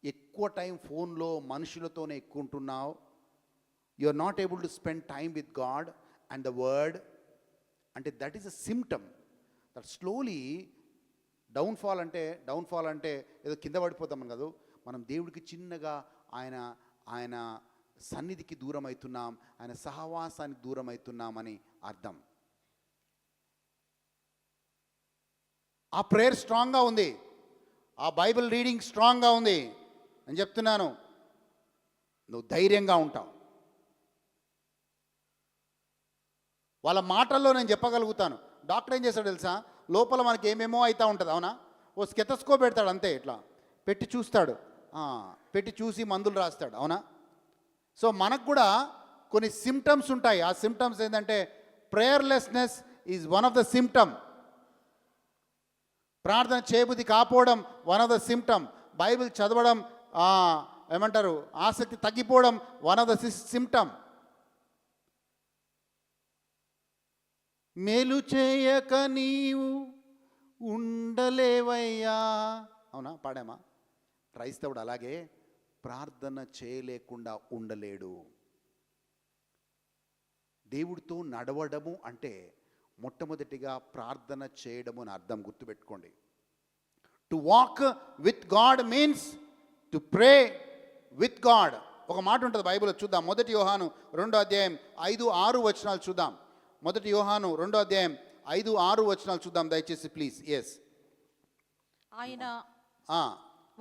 ఎక్కువ టైం ఫోన్లో మనుషులతోనే ఎక్కువ ఉంటున్నావు, you are not able to spend time with God and the word, అంటే that is a symptom that slowly downfall అంటే ఏదో కింద పడిపోతామని కాదు, మనం దేవుడికి చిన్నగా ఆయన సన్నిధికి దూరం అవుతున్నాం, ఆయన సహవాసానికి దూరం అవుతున్నామని అర్థం. ఆ ప్రేయర్ స్ట్రాంగ్గా ఉంది, ఆ బైబిల్ రీడింగ్ స్ట్రాంగ్గా ఉంది. నేను చెప్తున్నాను, నువ్వు ధైర్యంగా ఉంటావు. వాళ్ళ మాటల్లో నేను చెప్పగలుగుతాను. డాక్టర్ ఏం చేస్తాడు తెలుసా, లోపల మనకి ఏమేమో అవుతూ ఉంటుంది, అవునా, ఓ స్టెతస్కోప్ పెడతాడు, అంతే ఇట్లా పెట్టి చూస్తాడు, పెట్టి చూసి మందులు రాస్తాడు, అవునా. సో మనకు కూడా కొన్ని సిమ్టమ్స్ ఉంటాయి. ఆ సిమ్టమ్స్ ఏంటంటే prayerlessness is one of the symptom. ప్రార్థన చేయబుద్ధి కాపోవడం one of the symptom. Bible చదవడం ఏమంటారు ఆసక్తి తగ్గిపోవడం వన్ ఆఫ్ ద సిమ్టమ్. మేలు చేయక నీవు ఉండలేవయ్యా, అవునా, పాడామా. క్రైస్తవుడు అలాగే ప్రార్థన చేయలేకుండా ఉండలేడు. దేవుడితో నడవడము అంటే మొట్టమొదటిగా ప్రార్థన చేయడము అని అర్థం, గుర్తుపెట్టుకోండి. To walk with God means to pray with God. ఒక మాట ఉంటుంది బైబిల్లో, చూద్దాం. 1 యోహాను 2వ అధ్యాయం 5-6 వచనాలు చూద్దాం. 1 యోహాను 2వ అధ్యాయం 5-6 వచనాలు చూద్దాం దయచేసి ప్లీజ్. ఎస్. ఆయన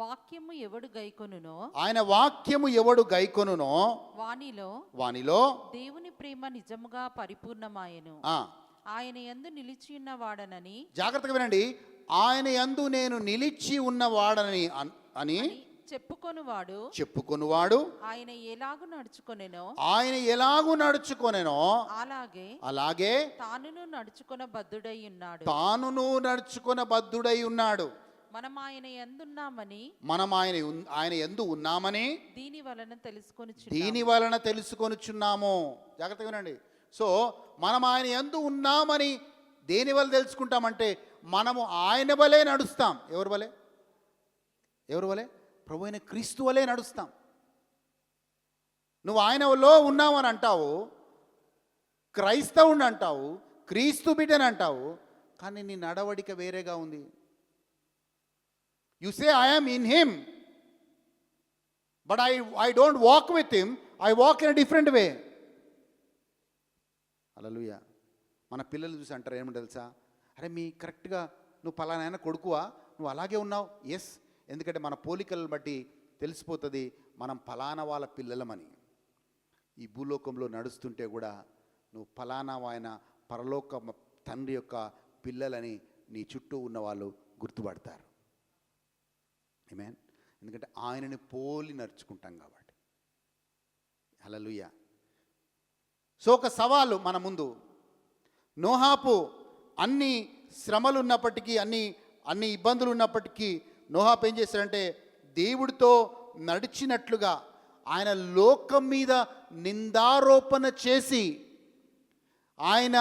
వాక్యము ఎవడు గైకొనునో, ఆయన వాక్యము ఎవడు గైకొనునో వానిలో దేవుని ప్రేమ నిజముగా పరిపూర్ణమాయెను. ఆయన యందు నిలిచి ఉన్నవాడనని, జాగ్రత్తగా వినండి, ఆయన యందు నేను నిలిచి ఉన్నవాడని అని చెప్పుకొనువాడు ఆయన ఎలాగు నడుచుకొనెనో అలాగే తానును నడుచుకొన బద్ధుడై ఉన్నాడు. మనం ఆయన యందు ఉన్నామని దీని వలన తెలుసుకొనుచున్నాము. జాగ్రత్తగా వినండి. సో మనం ఆయన యందు ఉన్నామని దేని వల్ల తెలుసుకుంటామంటే, మనము ఆయన వలే నడుస్తాం. ఎవరి వలే? ప్రభు అయిన క్రీస్తు వలే నడుస్తాం. నువ్వు ఆయనలో ఉన్నావని అంటావు, క్రైస్తవుని అంటావు, క్రీస్తు బిడ్డని అంటావు, కానీ నీ నడవడిక వేరేగా ఉంది. You say I am in him, but I don't walk with him, I walk in a different way. హల్లెలూయా. మన పిల్లలు చూసి అంటారు ఏమని తెలుసా, అరే మీ కరెక్ట్గా నువ్వు పలానా కొడుకువా, నువ్వు అలాగే ఉన్నావు. ఎస్, ఎందుకంటే మన పోలికలను బట్టి తెలిసిపోతుంది మనం ఫలానా వాళ్ళ పిల్లలమని. ఈ భూలోకంలో నడుస్తుంటే కూడా నువ్వు ఫలానా ఆయన పరలోక తండ్రి యొక్క పిల్లలని నీ చుట్టూ ఉన్న వాళ్ళు గుర్తుపడతారు. ఆమేన్. ఎందుకంటే ఆయనని పోలి నడుచుకుంటాం కాబట్టి. హల్లెలూయా. సో ఒక సవాలు మన ముందు. నోహాపు అన్ని శ్రమలు ఉన్నప్పటికీ, అన్ని ఇబ్బందులు ఉన్నప్పటికీ నోహాపు ఏం చేశాడంటే, దేవుడితో నడిచినట్లుగా ఆయన లోకం మీద నిందారోపణ చేసి ఆయన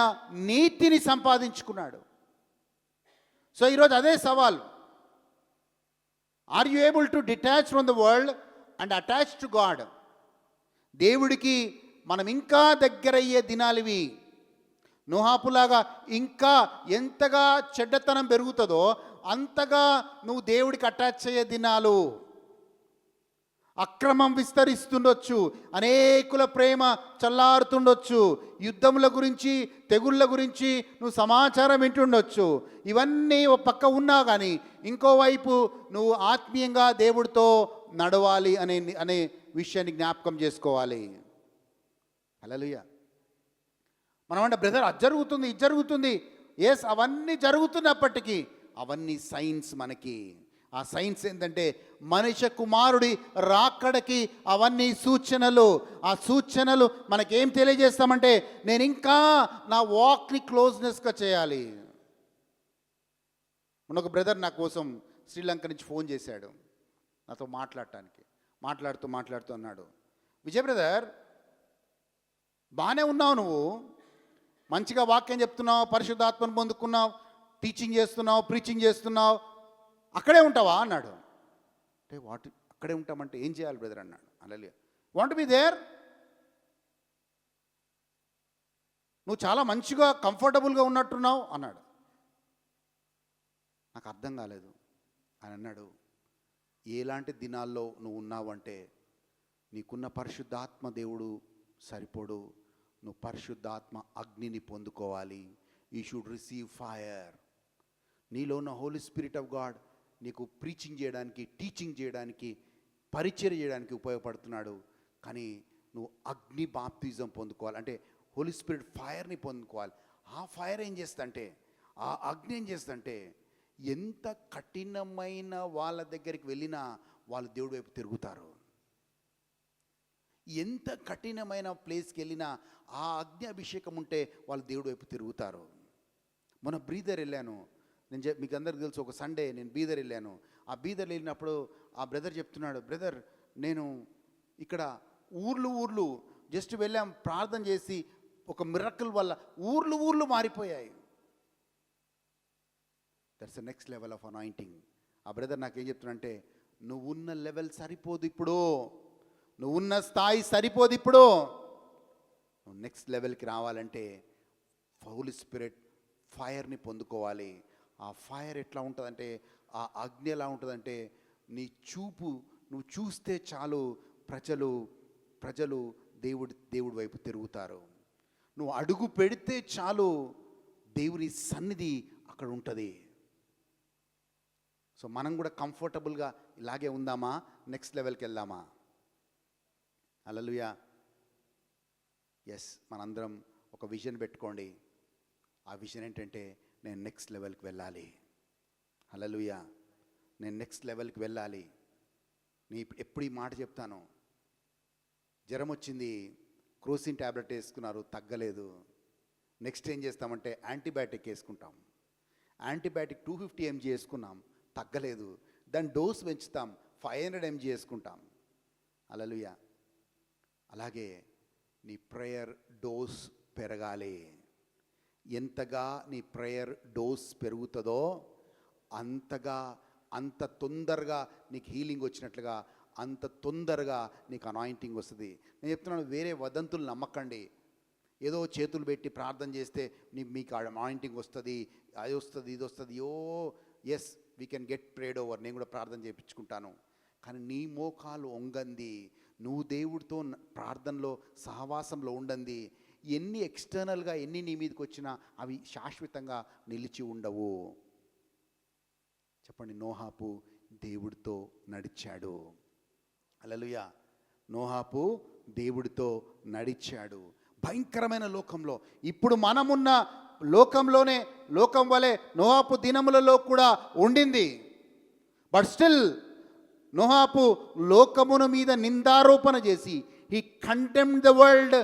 నీతిని సంపాదించుకున్నాడు. సో ఈరోజు అదే సవాల్. Are you able to detach from the world and attach to God? దేవుడికి మనం ఇంకా దగ్గరయ్యే దినాలు ఇవి. నోహాపులాగా ఇంకా ఎంతగా చెడ్డతనం పెరుగుతుందో అంతగా నువ్వు దేవుడికి అటాచ్ అయ్యే దినాలు. అక్రమం విస్తరిస్తుండొచ్చు, అనేకుల ప్రేమ చల్లారుతుండొచ్చు, యుద్ధముల గురించి తెగుళ్ళ గురించి నువ్వు సమాచారం వింటుండొచ్చు. ఇవన్నీ ఒక పక్క ఉన్నా కానీ ఇంకోవైపు నువ్వు ఆత్మీయంగా దేవుడితో నడవాలి అనే విషయాన్ని జ్ఞాపకం చేసుకోవాలి. హల్లెలూయా. మనం అంటే బ్రదర్ అది జరుగుతుంది ఇది జరుగుతుంది. ఎస్, అవన్నీ జరుగుతున్నప్పటికీ అవన్నీ సైన్స్. మనకి ఆ సైన్స్ ఏంటంటే మనిషి కుమారుడి రాకడకి అవన్నీ సూచనలు. ఆ సూచనలు మనకేం తెలియజేస్తామంటే, నేను ఇంకా నా వాక్ని క్లోజ్నెస్గా చేయాలి. మొన్న ఒక బ్రదర్ నా కోసం శ్రీలంక నుంచి ఫోన్ చేశాడు నాతో మాట్లాడుతూ అన్నాడు, విజయ్ బ్రదర్ బాగానే ఉన్నావు, నువ్వు మంచిగా వాక్యం చెప్తున్నావు, పరిశుద్ధాత్మను పొందుకున్నావు, టీచింగ్ చేస్తున్నావు, ప్రీచింగ్ చేస్తున్నావు, అక్కడే ఉంటావా అన్నాడు. అంటే అక్కడే ఉంటామంటే ఏం చేయాలి బ్రదర్ అన్నాడు. హల్లెలూయా. Want be there? నువ్వు చాలా మంచిగా కంఫర్టబుల్గా ఉన్నట్టున్నావు అన్నాడు. నాకు అర్థం కాలేదు. ఆయన అన్నాడు, ఎలాంటి దినాల్లో నువ్వు ఉన్నావు అంటే, నీకున్న పరిశుద్ధాత్మ దేవుడు సరిపోడు, నువ్వు పరిశుద్ధాత్మ అగ్నిని పొందుకోవాలి. You should receive fire. నీలో ఉన్న హోలీ స్పిరిట్ ఆఫ్ గాడ్ నీకు ప్రీచింగ్ చేయడానికి, టీచింగ్ చేయడానికి, పరిచయం చేయడానికి ఉపయోగపడుతున్నాడు. కానీ నువ్వు అగ్ని బాప్తిజం పొందుకోవాలి, అంటే హోలీ స్పిరిట్ ఫైర్ని పొందుకోవాలి. ఆ ఫైర్ ఏం చేస్తుందంటే, ఆ అగ్ని ఏం చేస్తుందంటే, ఎంత కఠినమైన వాళ్ళ దగ్గరికి వెళ్ళినా వాళ్ళు దేవుడి వైపు తిరుగుతారు. ఎంత కఠినమైన ప్లేస్కి వెళ్ళినా ఆ అగ్ని అభిషేకం ఉంటే వాళ్ళు దేవుడి వైపు తిరుగుతారు. మొన్న బీదర్ వెళ్ళాను, మీకు అందరికి తెలుసు, ఒక సండే నేను బీదర్ వెళ్ళాను. ఆ బీదర్ వెళ్ళినప్పుడు ఆ బ్రదర్ చెప్తున్నాడు, బ్రదర్ నేను ఇక్కడ ఊర్లు జస్ట్ వెళ్ళాం, ప్రార్థన చేసి ఒక మిరకిల్ వల్ల ఊర్లు మారిపోయాయి. That's the next level of anointing. ఆ బ్రదర్ నాకేం చెప్తున్నాడంటే, నువ్వున్న లెవెల్ సరిపోదు ఇప్పుడు, నువ్వున్న స్థాయి సరిపోదు ఇప్పుడు, నువ్వు నెక్స్ట్ లెవెల్కి రావాలంటే హోలీ స్పిరిట్ ఫైర్ని పొందుకోవాలి. ఆ ఫైర్ ఎట్లా ఉంటుందంటే, ఆ అగ్ని ఎలా ఉంటుందంటే, నీ చూపు నువ్వు చూస్తే చాలు ప్రజలు దేవుడి వైపు తిరుగుతారు. నువ్వు అడుగు పెడితే చాలు దేవుని సన్నిధి అక్కడ ఉంటుంది. సో మనం కూడా కంఫర్టబుల్గా ఇలాగే ఉందామా? నెక్స్ట్ లెవెల్కి వెళ్దామా? హల్లెలూయా. ఎస్, మనందరం ఒక విజన్ పెట్టుకోండి. ఆ విజన్ ఏంటంటే నేను నెక్స్ట్ లెవెల్కి వెళ్ళాలి. హల్లెలూయా. నేను నెక్స్ట్ లెవెల్కి వెళ్ళాలి. ఎప్పుడు ఈ మాట చెప్తాను. జ్వరం వచ్చింది, క్రోసిన్ ట్యాబ్లెట్ వేసుకున్నారు, తగ్గలేదు. నెక్స్ట్ ఏం చేస్తామంటే యాంటీబయాటిక్ వేసుకుంటాం. యాంటీబయాటిక్ 250 mg వేసుకున్నాం, తగ్గలేదు. దాని డోస్ పెంచుతాం, 500 mg వేసుకుంటాం. హల్లెలూయా. అలాగే నీ ప్రేయర్ డోస్ పెరగాలి. ఎంతగా నీ ప్రేయర్ డోస్ పెరుగుతుందో అంత తొందరగా నీకు హీలింగ్ వచ్చినట్లుగా, అంత తొందరగా నీకు అనాయింటింగ్ వస్తుంది. నేను చెప్తున్నాను, వేరే వదంతులు నమ్మకండి. ఏదో చేతులు పెట్టి ప్రార్థన చేస్తే మీకు అనాయింటింగ్ వస్తుంది, అది వస్తుంది, ఇది వస్తుంది. Yes, we can get prayed over. నేను కూడా ప్రార్థన చేయించుకుంటాను. కానీ నీ మోకాలు వంగంది, నువ్వు దేవుడితో ప్రార్థనలో సహవాసంలో ఉండండి. ఎన్ని ఎక్స్టర్నల్గా ఎన్ని నీ మీదకి వచ్చినా అవి శాశ్వతంగా నిలిచి ఉండవు. చెప్పండి, నోహాపు దేవుడితో నడిచాడు. హల్లెలూయా. నోహాపు దేవుడితో నడిచాడు. భయంకరమైన లోకంలో, ఇప్పుడు మనమున్న లోకం వలె నోహాపు దినములలో కూడా ఉండింది. బట్ స్టిల్ నోహాపు లోకమును మీద నిందారోపణ చేసి he condemned the world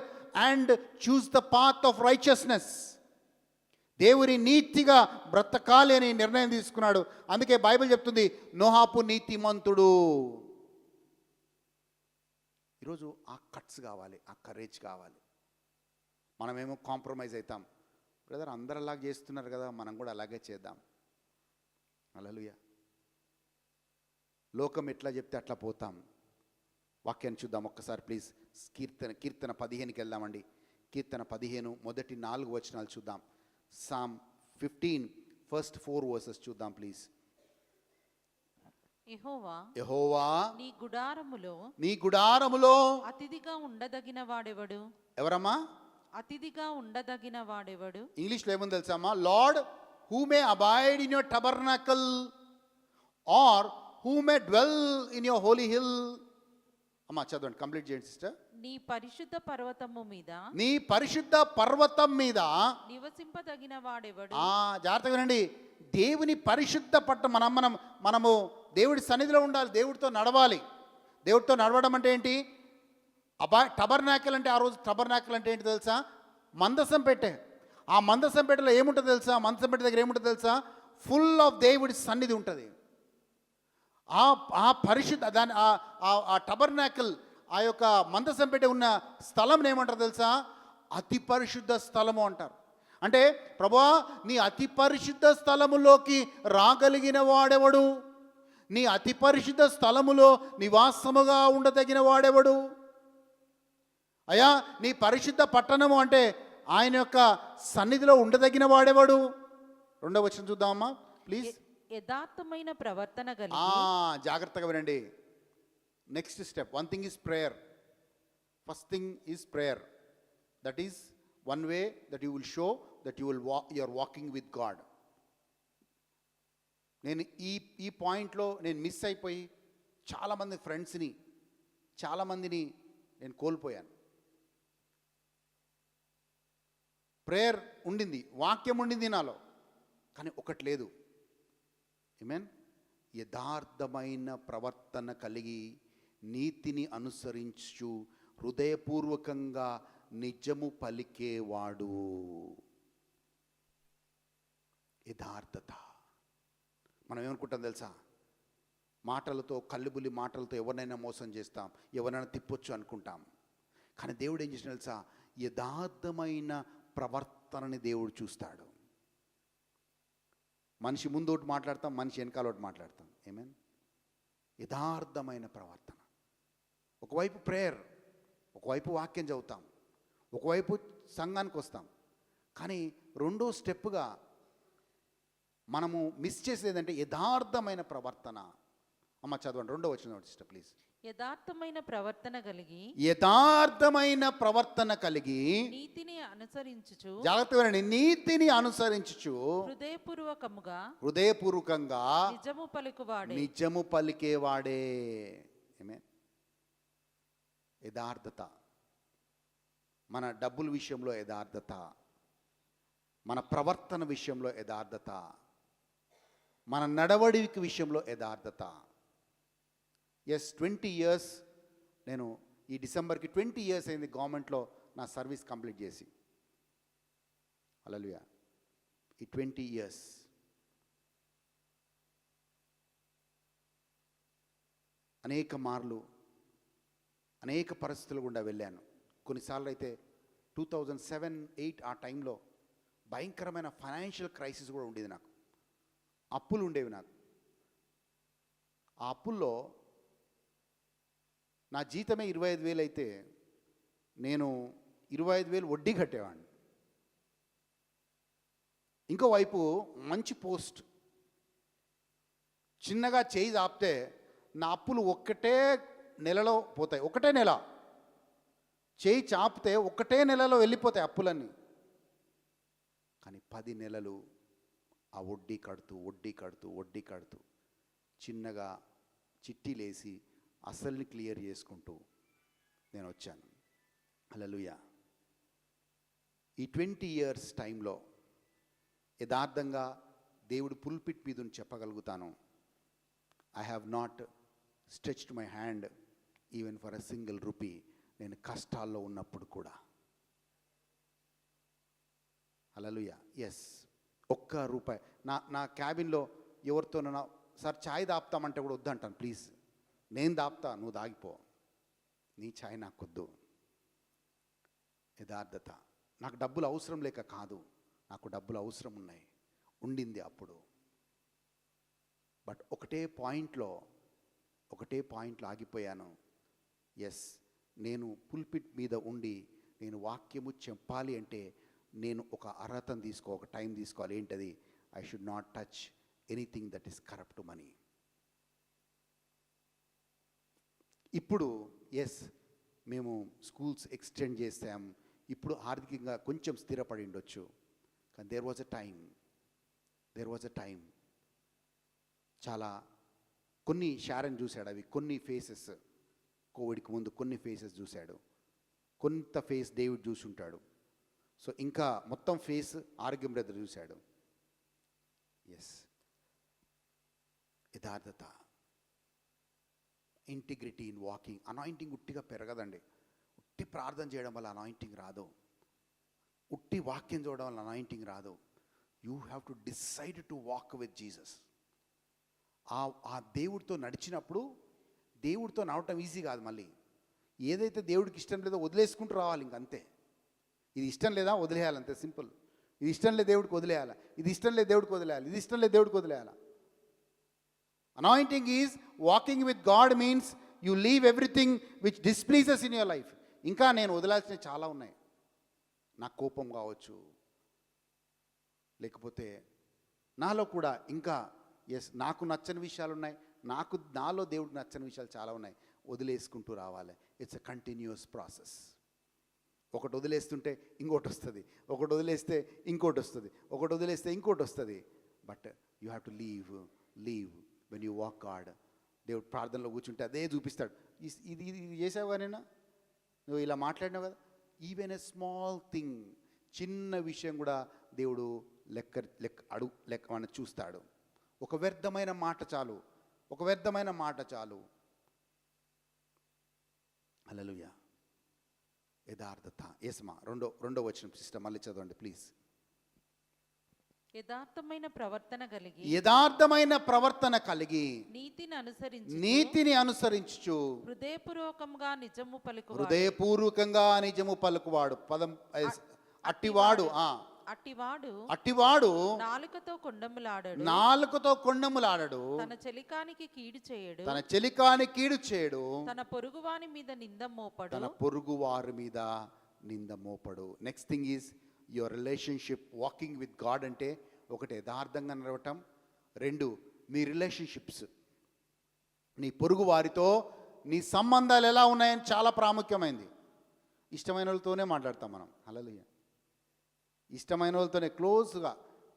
and choose the path of righteousness. దేవుని నీతిగా బ్రతకాలి అని నిర్ణయం తీసుకున్నాడు. అందుకే బైబిల్ చెప్తుంది, నోహాపు నీతిమంతుడు. ఈరోజు ఆ కట్స్ కావాలి, ఆ కరేజ్ కావాలి. మనమేమో కాంప్రమైజ్ అవుతాం. బ్రదర్ అందరు అలాగే చేస్తున్నారు కదా, మనం కూడా అలాగే చేద్దాం. హల్లెలూయా. లోకం ఎట్లా చెప్తే అట్లా పోతాం. వాక్యాన్ని చూద్దాం ఒక్కసారి ప్లీజ్. కీర్తన 15కి వెళ్దామండి. కీర్తన 15 మొదటి 4 వచనాలు చూద్దాం. సామ్ 15 ఫస్ట్ 4 వర్సెస్ చూద్దాం ప్లీజ్. యెహోవా నీ గుడారములో అతిథిగా ఉండదగిన వాడెవడు? ఎవరమ్మా? అతిథిగా ఉండదగిన వాడెవడు? ఇంగ్లీష్లో ఏముంది తెలుసామా? Lord who may abide in your tabernacle or who may dwell in your holy hill. అమ్మా చదవండి, కంప్లీట్ చేయండి సిస్టర్. నీ పరిశుద్ధ పర్వతం మీద నివసింపదగిన వాడెవడు? జాగ్రత్తగా వినండి. దేవుని పరిశుద్ధ పట్ట మనము దేవుడి సన్నిధిలో ఉండాలి, దేవుడితో నడవాలి. దేవుడితో నడవడం అంటే ఏంటి? టబర్నాకల్ అంటే, ఆ రోజు టబర్నాకల్ అంటే ఏంటి తెలుసా? మందసం పెట్టే. ఆ మందసం పెట్టెలో ఏముంటుంది తెలుసా? మందసం పెట్టె దగ్గర ఏముంటుంది తెలుసా? ఫుల్ ఆఫ్ దేవుడి సన్నిధి ఉంటుంది. ఆ పరిశుద్ధ దాని ఆ టబర్నాకల్, ఆ యొక్క మందసం పెట్టె ఉన్న స్థలం ఏమంటారు తెలుసా? అతి పరిశుద్ధ స్థలము అంటారు. అంటే ప్రభువా, నీ అతి పరిశుద్ధ స్థలములోకి రాగలిగిన వాడెవడు? నీ అతి పరిశుద్ధ స్థలములో నివాసముగా ఉండదగిన వాడెవడు? అయ్యా, నీ పరిశుద్ధ పట్టణము అంటే ఆయన యొక్క సన్నిధిలో ఉండదగిన వాడెవడు? 2వ వచనం చూద్దామమ్మా ప్లీజ్. యథార్థమైన ప్రవర్తన కలిగి. జాగ్రత్తగా వినండి. Next step, one thing is prayer. First thing is prayer. That is one way that you will show that you are walking with God. నేను ఈ పాయింట్లో నేను మిస్ అయిపోయి చాలామంది ఫ్రెండ్స్ని, చాలామందిని నేను కోల్పోయాను. ప్రేయర్ ఉండింది, వాక్యం ఉండింది నాలో, కానీ ఒకటి లేదు. ఆమేన్. యథార్థమైన ప్రవర్తన కలిగి నీతిని అనుసరించు హృదయపూర్వకంగా నిజము పలికేవాడు. యథార్థత. మనం ఏమనుకుంటాం తెలుసా? మాటలతో, కల్లిబుల్లి మాటలతో ఎవరినైనా మోసం చేస్తాం, ఎవరైనా తిప్పొచ్చు అనుకుంటాం. కానీ దేవుడు ఏం చేసిన తెలుసా? యథార్థమైన ప్రవర్తనని దేవుడు చూస్తాడు. మనిషి ముందు ఒకటి మాట్లాడతాం, మనిషి వెనకాల ఒకటి మాట్లాడతాం. ఆమేన్. యథార్థమైన ప్రవర్తన. ఒకవైపు ప్రేయర్, ఒకవైపు వాక్యం చదువుతాం, ఒకవైపు సంఘానికి వస్తాం. కానీ రెండో స్టెప్గా మనము మిస్ చేసేది ఏంటంటే యథార్థమైన ప్రవర్తన. అమ్మ చదవండి, 2వ వచనం సిస్టర్ ప్లీజ్. యథార్థమైన ప్రవర్తన కలిగి యథార్థమైన ప్రవర్తన కలిగి, నీతిని అనుసరించుచు జాగ్రత్తగా నీతిని అనుసరించుచు, హృదయపూర్వకంగా నిజము పలుకువాడే. నిజము పలికేవాడే. ఆమేన్. యథార్థత, మన డబ్బుల విషయంలో యథార్థత, మన ప్రవర్తన విషయంలో యథార్థత, మన నడవడికి విషయంలో యథార్థత. ఎస్, 20 years, నేను ఈ డిసెంబర్కి 20 years అయింది గవర్నమెంట్లో నా సర్వీస్ కంప్లీట్ చేసి. హల్లెలూయా. ఈ 20 years అనేక మార్లు అనేక పరిస్థితులు గుండా వెళ్ళాను. కొన్నిసార్లు అయితే 2007-8 ఆ టైంలో భయంకరమైన ఫైనాన్షియల్ క్రైసిస్ కూడా ఉండేది. నాకు అప్పులు ఉండేవి. నాకు ఆ అప్పుల్లో నా జీతమే 25,000 అయితే నేను 25,000 వడ్డీ కట్టేవాడిని. ఇంకోవైపు మంచి పోస్ట్, చిన్నగా చేయి ఆపితే నా అప్పులు ఒక్కటే నెలలో పోతాయి. ఒకటే నెల చేయి చాపితే ఒకటే నెలలో వెళ్ళిపోతాయి అప్పులన్నీ. కానీ 10 నెలలు ఆ వడ్డీ కడుతూ చిన్నగా చిట్టీలేసి అసలుని క్లియర్ చేసుకుంటూ నేను వచ్చాను. హల్లెలూయా. ఈ 20 years టైంలో యథార్థంగా దేవుడు పుల్పిట్ మీద చెప్పగలుగుతాను, I have not stretched my hand even for a single rupee. నేను కష్టాల్లో ఉన్నప్పుడు కూడా. హల్లెలూయా. ఎస్, ₹1 నా క్యాబిన్లో ఎవరితోనైనా సార్ ఛాయ్ దాపుతామంటే కూడా వద్దంటాను. ప్లీజ్, నేను దాపుతా, నువ్వు దాగిపో, నీ ఛాయ్ నాకొద్దు. యథార్థత. నాకు డబ్బులు అవసరం లేక కాదు, నాకు డబ్బులు అవసరం ఉన్నాయి, ఉండింది అప్పుడు. బట్ ఒకటే పాయింట్లో ఆగిపోయాను. ఎస్, నేను పుల్పిట్ మీద ఉండి నేను వాక్యము చెప్పాలి అంటే నేను ఒక అర్హతను ఒక టైం తీసుకోవాలి. ఏంటది? I should not touch anything that is corrupt money. ఇప్పుడు ఎస్, మేము స్కూల్స్ ఎక్స్టెండ్ చేసాం, ఇప్పుడు ఆర్థికంగా కొంచెం స్థిరపడి ఉండొచ్చు. కానీ దేర్ వాజ్ అ టైం చాలా కొన్ని షారన్ చూశాడు, అవి కొన్ని ఫేసెస్, కోవిడ్కి ముందు కొన్ని ఫేసెస్ చూశాడు, కొంత ఫేస్ డేవిడ్ చూసి ఉంటాడు. సో ఇంకా మొత్తం ఫేస్ ఆరోగ్యం బ్రదర్ చూశాడు. ఎస్, యథార్థత, ఇంటిగ్రిటీ ఇన్ వాకింగ్. అనాయింటింగ్ ఉట్టిగా పెరగదండి. ఉట్టి ప్రార్థన చేయడం వల్ల అనాయింటింగ్ రాదు, ఉట్టి వాక్యం చూడడం వల్ల అనాయింటింగ్ రాదు. You have to decide to walk with Jesus. ఆ దేవుడితో నడిచినప్పుడు, దేవుడితో నడవటం ఈజీ కాదు. మళ్ళీ ఏదైతే దేవుడికి ఇష్టం లేదో వదిలేసుకుంటూ రావాలి. ఇంకంతే. ఇది ఇష్టం లేదా వదిలేయాలి, అంతే సింపుల్. ఇది ఇష్టం లేదు దేవుడికి వదిలేయాలి, ఇది ఇష్టం లేదు దేవుడికి వదిలేయాలి, ఇది ఇష్టం లేదు దేవుడికి వదిలేయాలి. Anointing is walking with God, means you leave everything which displeases in your life. ఇంకా నేను వదిలాల్సినవి చాలా ఉన్నాయి. నా కోపం కావచ్చు, లేకపోతే నాలో కూడా ఇంకా ఎస్ నాకు నచ్చని విషయాలు ఉన్నాయి, నాలో దేవుడికి నచ్చని విషయాలు చాలా ఉన్నాయి. వదిలేసుకుంటూ రావాలి. It's a continuous process. ఒకటి వదిలేస్తుంటే ఇంకోటి వస్తుంది, ఒకటి వదిలేస్తే ఇంకోటి వస్తుంది, ఒకటి వదిలేస్తే ఇంకోటి వస్తుంది. But you have to leave when you walk God. దేవుడు ప్రార్థనలో కూర్చుంటే అదే చూపిస్తాడు. ఇది చేసావు కానీ నువ్వు ఇలా మాట్లాడినావు కదా. ఈవెన్ ఎ స్మాల్ థింగ్, చిన్న విషయం కూడా దేవుడు లెక్క మన చూస్తాడు. ఒక వ్యర్థమైన మాట చాలు. హల్లెలూయా. యథార్థత. ఎస్మా, రెండో వచనం సిస్టర్ మళ్ళీ చదవండి ప్లీజ్. యథార్థమైన ప్రవర్తన కలిగి నీతిని అనుసరించుచు హృదయపూర్వకంగా నిజము పలుకువాడు. పదం అట్టివాడు నాలుకతో కొండములాడడు, తన చెలికానికి కీడు చేయడు, తన పొరుగువారి మీద నింద మోపడు. Next thing is your relationship. Walking with God అంటే ఒకటి యథార్థంగా నడవటం, 2 మీ రిలేషన్షిప్స్. నీ పొరుగు వారితో నీ సంబంధాలు ఎలా ఉన్నాయని చాలా ప్రాముఖ్యమైనది. ఇష్టమైన వాళ్ళతోనే మాట్లాడతాం మనం. హల్లెలూయా. ఇష్టమైన వాళ్ళతోనే క్లోజ్గా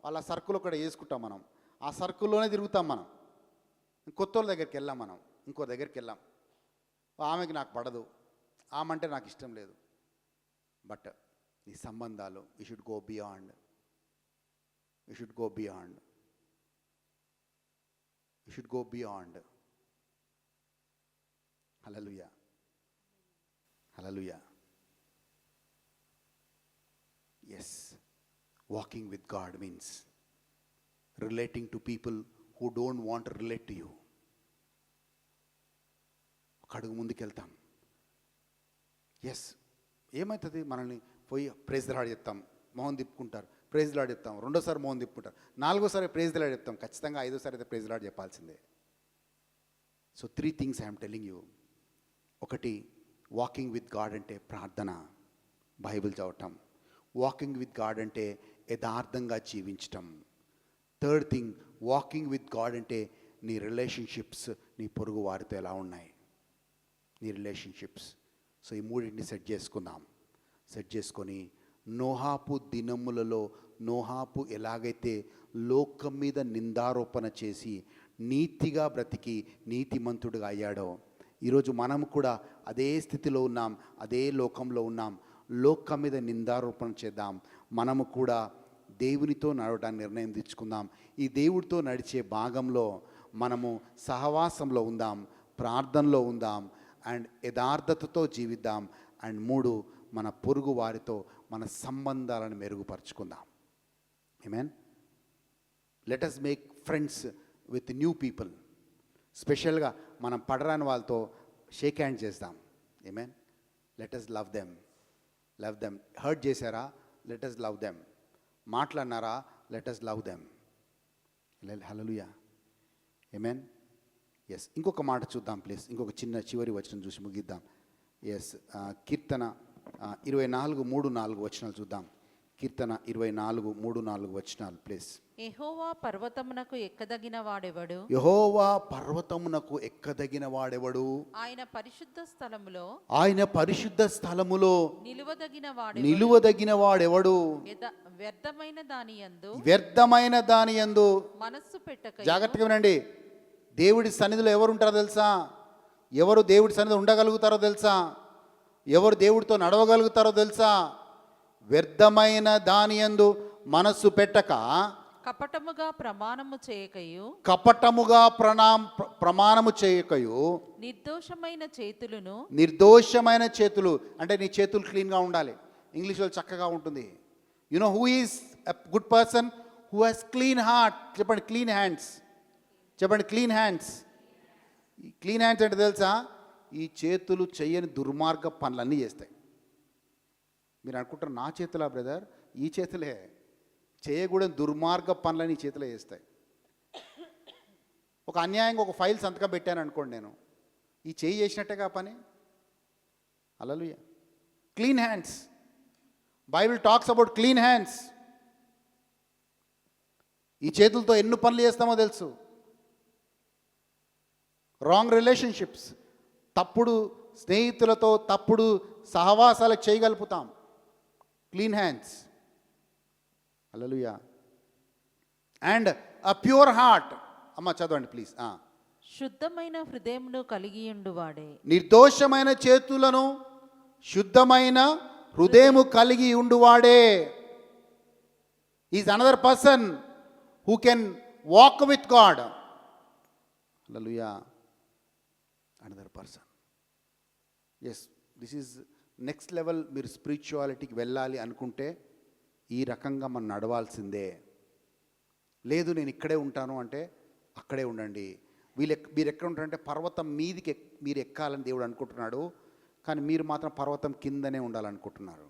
వాళ్ళ సర్కిల్ ఒకటి వేసుకుంటాం మనం. ఆ సర్కిల్లోనే తిరుగుతాం మనం. కొత్త వాళ్ళ దగ్గరికి వెళ్ళాం మనం. ఇంకో దగ్గరికి వెళ్ళాం, ఆమెకి నాకు పడదు, ఆమె అంటే నాకు ఇష్టం లేదు. బట్ ఈ సంబంధాలు you should go beyond. You should go beyond. You should go beyond. Hallelujah. Hallelujah. Yes, walking with God means relating to people who don't want relate to you. ఒక అడుగు ముందుకెళ్తాం. ఎస్, ఏమవుతుంది? మనల్ని పోయి ప్రైజ్ ది లార్డ్ చెప్తాం, Mohan తిప్పుకుంటారు, praise the lord చెప్తాం, రెండోసారి మోహన్ తిప్పుకుంటారు, నాలుగోసారి ప్రైజ్ ది లార్డ్ చెప్తాం, ఖచ్చితంగా ఐదోసారి అయితే ప్రైజ్ ది లార్డ్ చెప్పాల్సిందే. So 3 things I'm telling you. ఒకటి, వాకింగ్ విత్ గాడ్ అంటే ప్రార్థన, బైబిల్ చదవటం. వాకింగ్ విత్ గాడ్ అంటే యథార్థంగా జీవించటం. 3rd thing, walking with God అంటే నీ రిలేషన్షిప్స్ నీ పొరుగు వారితో ఎలా ఉన్నాయి, నీ రిలేషన్షిప్స్. సో ఈ మూడింటిని సెట్ చేసుకుందాం. సెట్ చేసుకొని నోహాపు దినములలో నోహాపు ఎలాగైతే లోకం మీద నిందారోపణ చేసి నీతిగా బ్రతికి నీతిమంతుడిగా అయ్యాడో, ఈరోజు మనం కూడా అదే స్థితిలో ఉన్నాం, అదే లోకంలో ఉన్నాం. లోకం మీద నిందారోపణ చేద్దాం. మనము కూడా దేవునితో నడవడానికి నిర్ణయం తెచ్చుకుందాం. ఈ దేవుడితో నడిచే భాగంలో మనము సహవాసంలో ఉందాం, ప్రార్థనలో ఉందాం, అండ్ యథార్థతతో జీవిద్దాం. అండ్ 3, మన పొరుగు వారితో మన సంబంధాలను మెరుగుపరుచుకుందాం. ఆమేన్. Let us make friends with new people. స్పెషల్గా మనం పడరాని వాళ్ళతో షేక్ హ్యాండ్ చేద్దాం. ఆమేన్. Let us love them. Love them. Hurt చేశారా? Let us love them. మాట్లాడినారా? Let us love them. హల్లెలూయా. ఆమేన్. ఎస్, ఇంకొక మాట చూద్దాం ప్లీజ్. ఇంకొక చిన్న చివరి వచనం చూసి ముగిద్దాం. ఎస్, కీర్తన 24:3-4 వచనాలు చూద్దాం. కీర్తన 24:3-4 వచనాలు ప్లీజ్. యెహోవా పర్వతమునకు ఎక్కదగిన వాడెవడు? యెహోవా పర్వతమునకు ఎక్కదగిన వాడెవడు? ఆయన పరిశుద్ధ స్థలములో ఆయన పరిశుద్ధ స్థలములో నిలువదగిన వాడెవడు? నిలువదగిన వాడెవడు? వ్యర్థమైన దానియందు వ్యర్థమైన దానియందు మనస్సు పెట్టక. జాగ్రత్తగా వినండి. దేవుడి సన్నిధిలో ఎవరు ఉంటారో తెలుసా? ఎవరు దేవుడి సన్నిధిలో ఉండగలుగుతారో తెలుసా? ఎవరు దేవుడితో నడవగలుగుతారో తెలుసా? వ్యర్థమైన దానియందు మనస్సు పెట్టక, కపటముగా ప్రమాణము చేయకయు, కపటముగా ప్రమాణము చేయకయు, నిర్దోషమైన చేతులను. నిర్దోషమైన చేతులు అంటే నీ చేతులు క్లీన్గా ఉండాలి. ఇంగ్లీష్లో చక్కగా ఉంటుంది. You know who is a good person? Who has clean heart. చెప్పండి, క్లీన్ హ్యాండ్స్. చెప్పండి, క్లీన్ హ్యాండ్స్. క్లీన్ హ్యాండ్స్ అంటే తెలుసా? ఈ చేతులు చెయ్యని దుర్మార్గ పనులన్నీ చేస్తాయి. మీరు అనుకుంటారు నా చేతులా బ్రదర్? ఈ చేతులే చేయకూడని దుర్మార్గ పనులని ఈ చేతులే చేస్తాయి. ఒక అన్యాయంగా ఒక ఫైల్ సంతకం పెట్టాను అనుకోండి, నేను ఈ చేయి చేసినట్టేగా పని. హల్లెలూయా. Clean hands. Bible talks about clean hands. ఈ చేతులతో ఎన్ని పనులు చేస్తామో తెలుసు. రాంగ్ రిలేషన్షిప్స్, తప్పుడు స్నేహితులతో తప్పుడు సహవాసాలకు చేయగలుగుతాం. Clean hands. Hallelujah. And a pure heart. అమ్మ చదవండి ప్లీజ్. శుద్ధమైన హృదయమును కలిగి ఉండువాడే. నిర్దోషమైన చేతులను శుద్ధమైన హృదయము కలిగి ఉండువాడే. Is another person who can walk with God. హల్లెలూయా. Another person. Yes, this is next level. మీరు స్పిరిచువాలిటీకి వెళ్ళాలి అనుకుంటే ఈ రకంగా మనం నడవాల్సిందే. లేదు నేను ఇక్కడే ఉంటాను అంటే అక్కడే ఉండండి. మీరు ఎక్కడ ఉంటారంటే పర్వతం మీదికి మీరు ఎక్కాలని దేవుడు అనుకుంటున్నాడు, కానీ మీరు మాత్రం పర్వతం కిందనే ఉండాలనుకుంటున్నారు.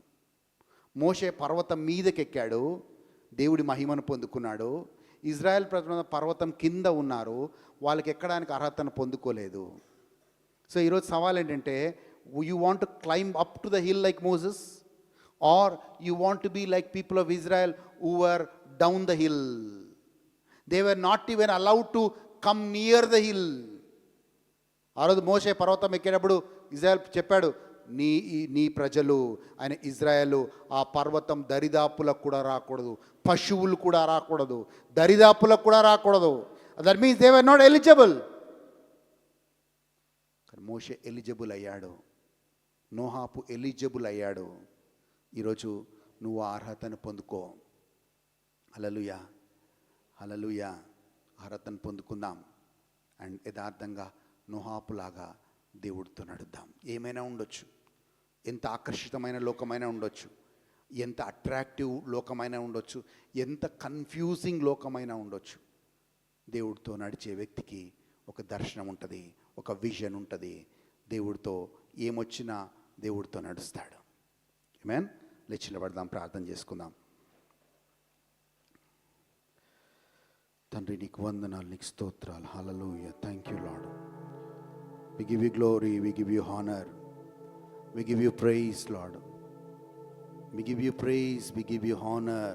మోషే పర్వతం మీదకి ఎక్కాడు, దేవుడి మహిమను పొందుకున్నాడు. ఇజ్రాయెల్ ప్రజలు పర్వతం కింద ఉన్నారు, వాళ్ళకి ఎక్కడానికి అర్హతను పొందుకోలేదు. సో ఈరోజు సవాల్ ఏంటంటే, you want to climb up to the hill like Moses, or you want to be like people of Israel who were down the hill. They were not even allowed to come near the hill. ఆ రోజు మోషే పర్వతం ఎక్కేటప్పుడు Israel చెప్పాడు, నీ ప్రజలు ఆయన Israel ఆ పర్వతం దరిదాపులకు కూడా రాకూడదు, పశువులు కూడా రాకూడదు, దరిదాపులకు కూడా రాకూడదు. That means they were not eligible. కానీ మోషే ఎలిజిబుల్ అయ్యాడు, నోహాపు ఎలిజిబుల్ అయ్యాడు. ఈరోజు నువ్వు ఆ అర్హతను పొందుకో. హల్లెలూయా, హల్లెలూయా. అర్హతను పొందుకుందాం అండ్ యథార్థంగా నోహాపులాగా దేవుడితో నడుద్దాం. ఏమైనా ఉండొచ్చు, ఎంత ఆకర్షితమైన లోకమైనా ఉండొచ్చు, ఎంత అట్రాక్టివ్ లోకమైనా ఉండొచ్చు, ఎంత కన్ఫ్యూజింగ్ లోకమైనా ఉండొచ్చు. దేవుడితో నడిచే వ్యక్తికి ఒక దర్శనం ఉంటుంది, ఒక విజన్ ఉంటుంది. దేవుడితో ఏమొచ్చినా దేవుడితో నడుస్తాడు. ఆమేన్. లేచి పడదాం, ప్రార్థన చేసుకుందాం. తండ్రి నీకు వందనాలు, నీకు స్తోత్రాలు. హల్లెలూయా. Thank you Lord. We give you glory, we give you honor, we give you praise, Lord. We give you praise, we give you honor.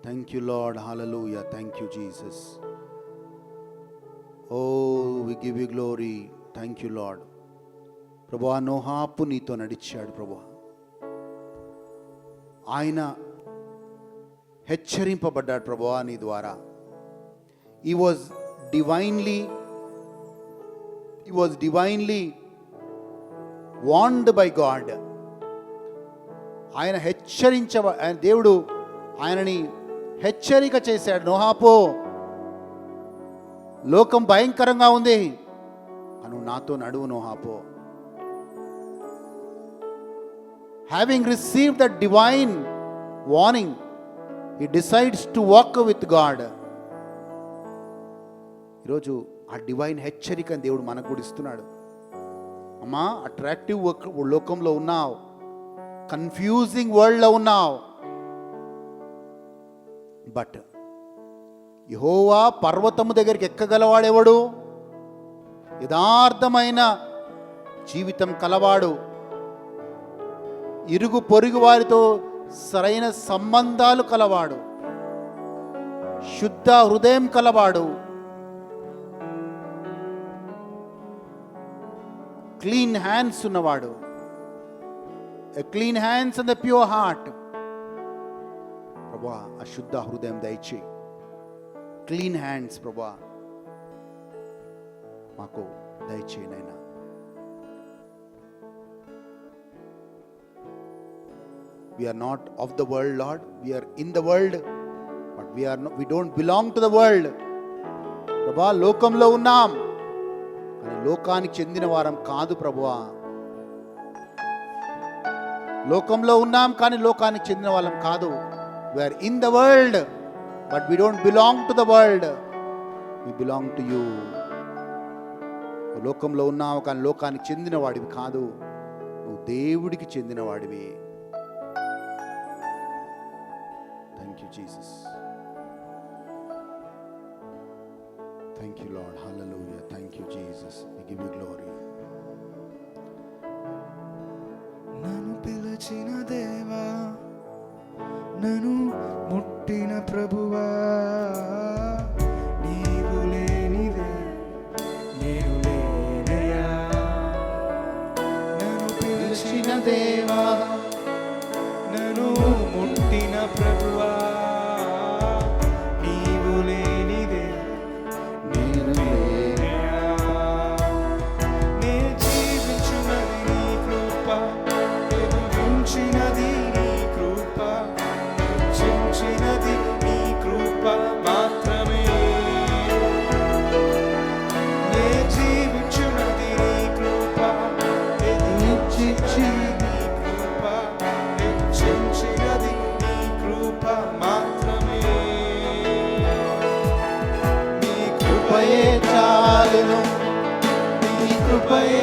Thank you, Lord. Hallelujah. Thank you, Jesus. Oh, we give you glory. Thank you, Lord. ప్రభువా, నోహాపు నీతో నడిచాడు ప్రభువా. ఆయన హెచ్చరింపబడ్డాడు ప్రభువా నీ ద్వారా. He was divinely warned by God. ఆయన దేవుడు ఆయనని హెచ్చరిక చేశాడు. నోహాపో, లోకం భయంకరంగా ఉంది, అను నాతో నడువు నోహాపో. Having received the divine warning, he decides to walk with God. ఈరోజు ఆ డివైన్ హెచ్చరికను దేవుడు మనకు కూడా ఇస్తున్నాడు. అమ్మా, అట్రాక్టివ్ లోకంలో ఉన్నావు, కన్ఫ్యూజింగ్ వరల్డ్లో ఉన్నావు, బట్ యెహోవా పర్వతము దగ్గరికి ఎక్కగలవాడెవడు? యథార్థమైన జీవితం కలవాడు, ఇరుగు పొరుగు వారితో సరైన సంబంధాలు కలవాడు, శుద్ధ హృదయం కలవాడు, క్లీన్ హ్యాండ్స్ ఉన్నవాడు. A clean hands and the pure heart. ప్రభువా, ఆ శుద్ధ హృదయం దయచేయి. క్లీన్ హ్యాండ్స్ ప్రభువా మాకు దయచేయి నైనా. We are not of the world, Lord. We are in the world, but we don't belong to the world. ప్రభువా, లోకంలో ఉన్నాం కానీ లోకానికి చెందిన వారం కాదు ప్రభువా. లోకంలో ఉన్నాం కానీ లోకానికి చెందిన వాళ్ళం కాదు. We are in the world, but we don't belong to the world. We belong to you. లోకంలో ఉన్నావు కానీ లోకానికి చెందిన వాడివి కాదు, నువ్వు దేవుడికి చెందిన వాడివి. Thank you, Jesus. Thank you, Lord. Hallelujah. Thank you, Jesus. We give you glory. నన్ను పిలిచిన దేవా, నన్ను ముట్టిన ప్రభువా, నీవు లేనిదే నేను లేనయ్యా. నన్ను పిలిచిన దేవా, నన్ను ముట్టిన ప్రభువా, నీవు లేనిదే నేను లేనయ్యా. నే జీవించున్నది నీ కృప, ఎదురించినది నీ కృప, చించినది నీ కృప మాత్రమే. నే జీవించున్నది నీ కృప, ఎదురించినది నీ కృప, చించినది నీ కృప మాత్రమే. నీ కృపయే చాలును, నీ కృపయే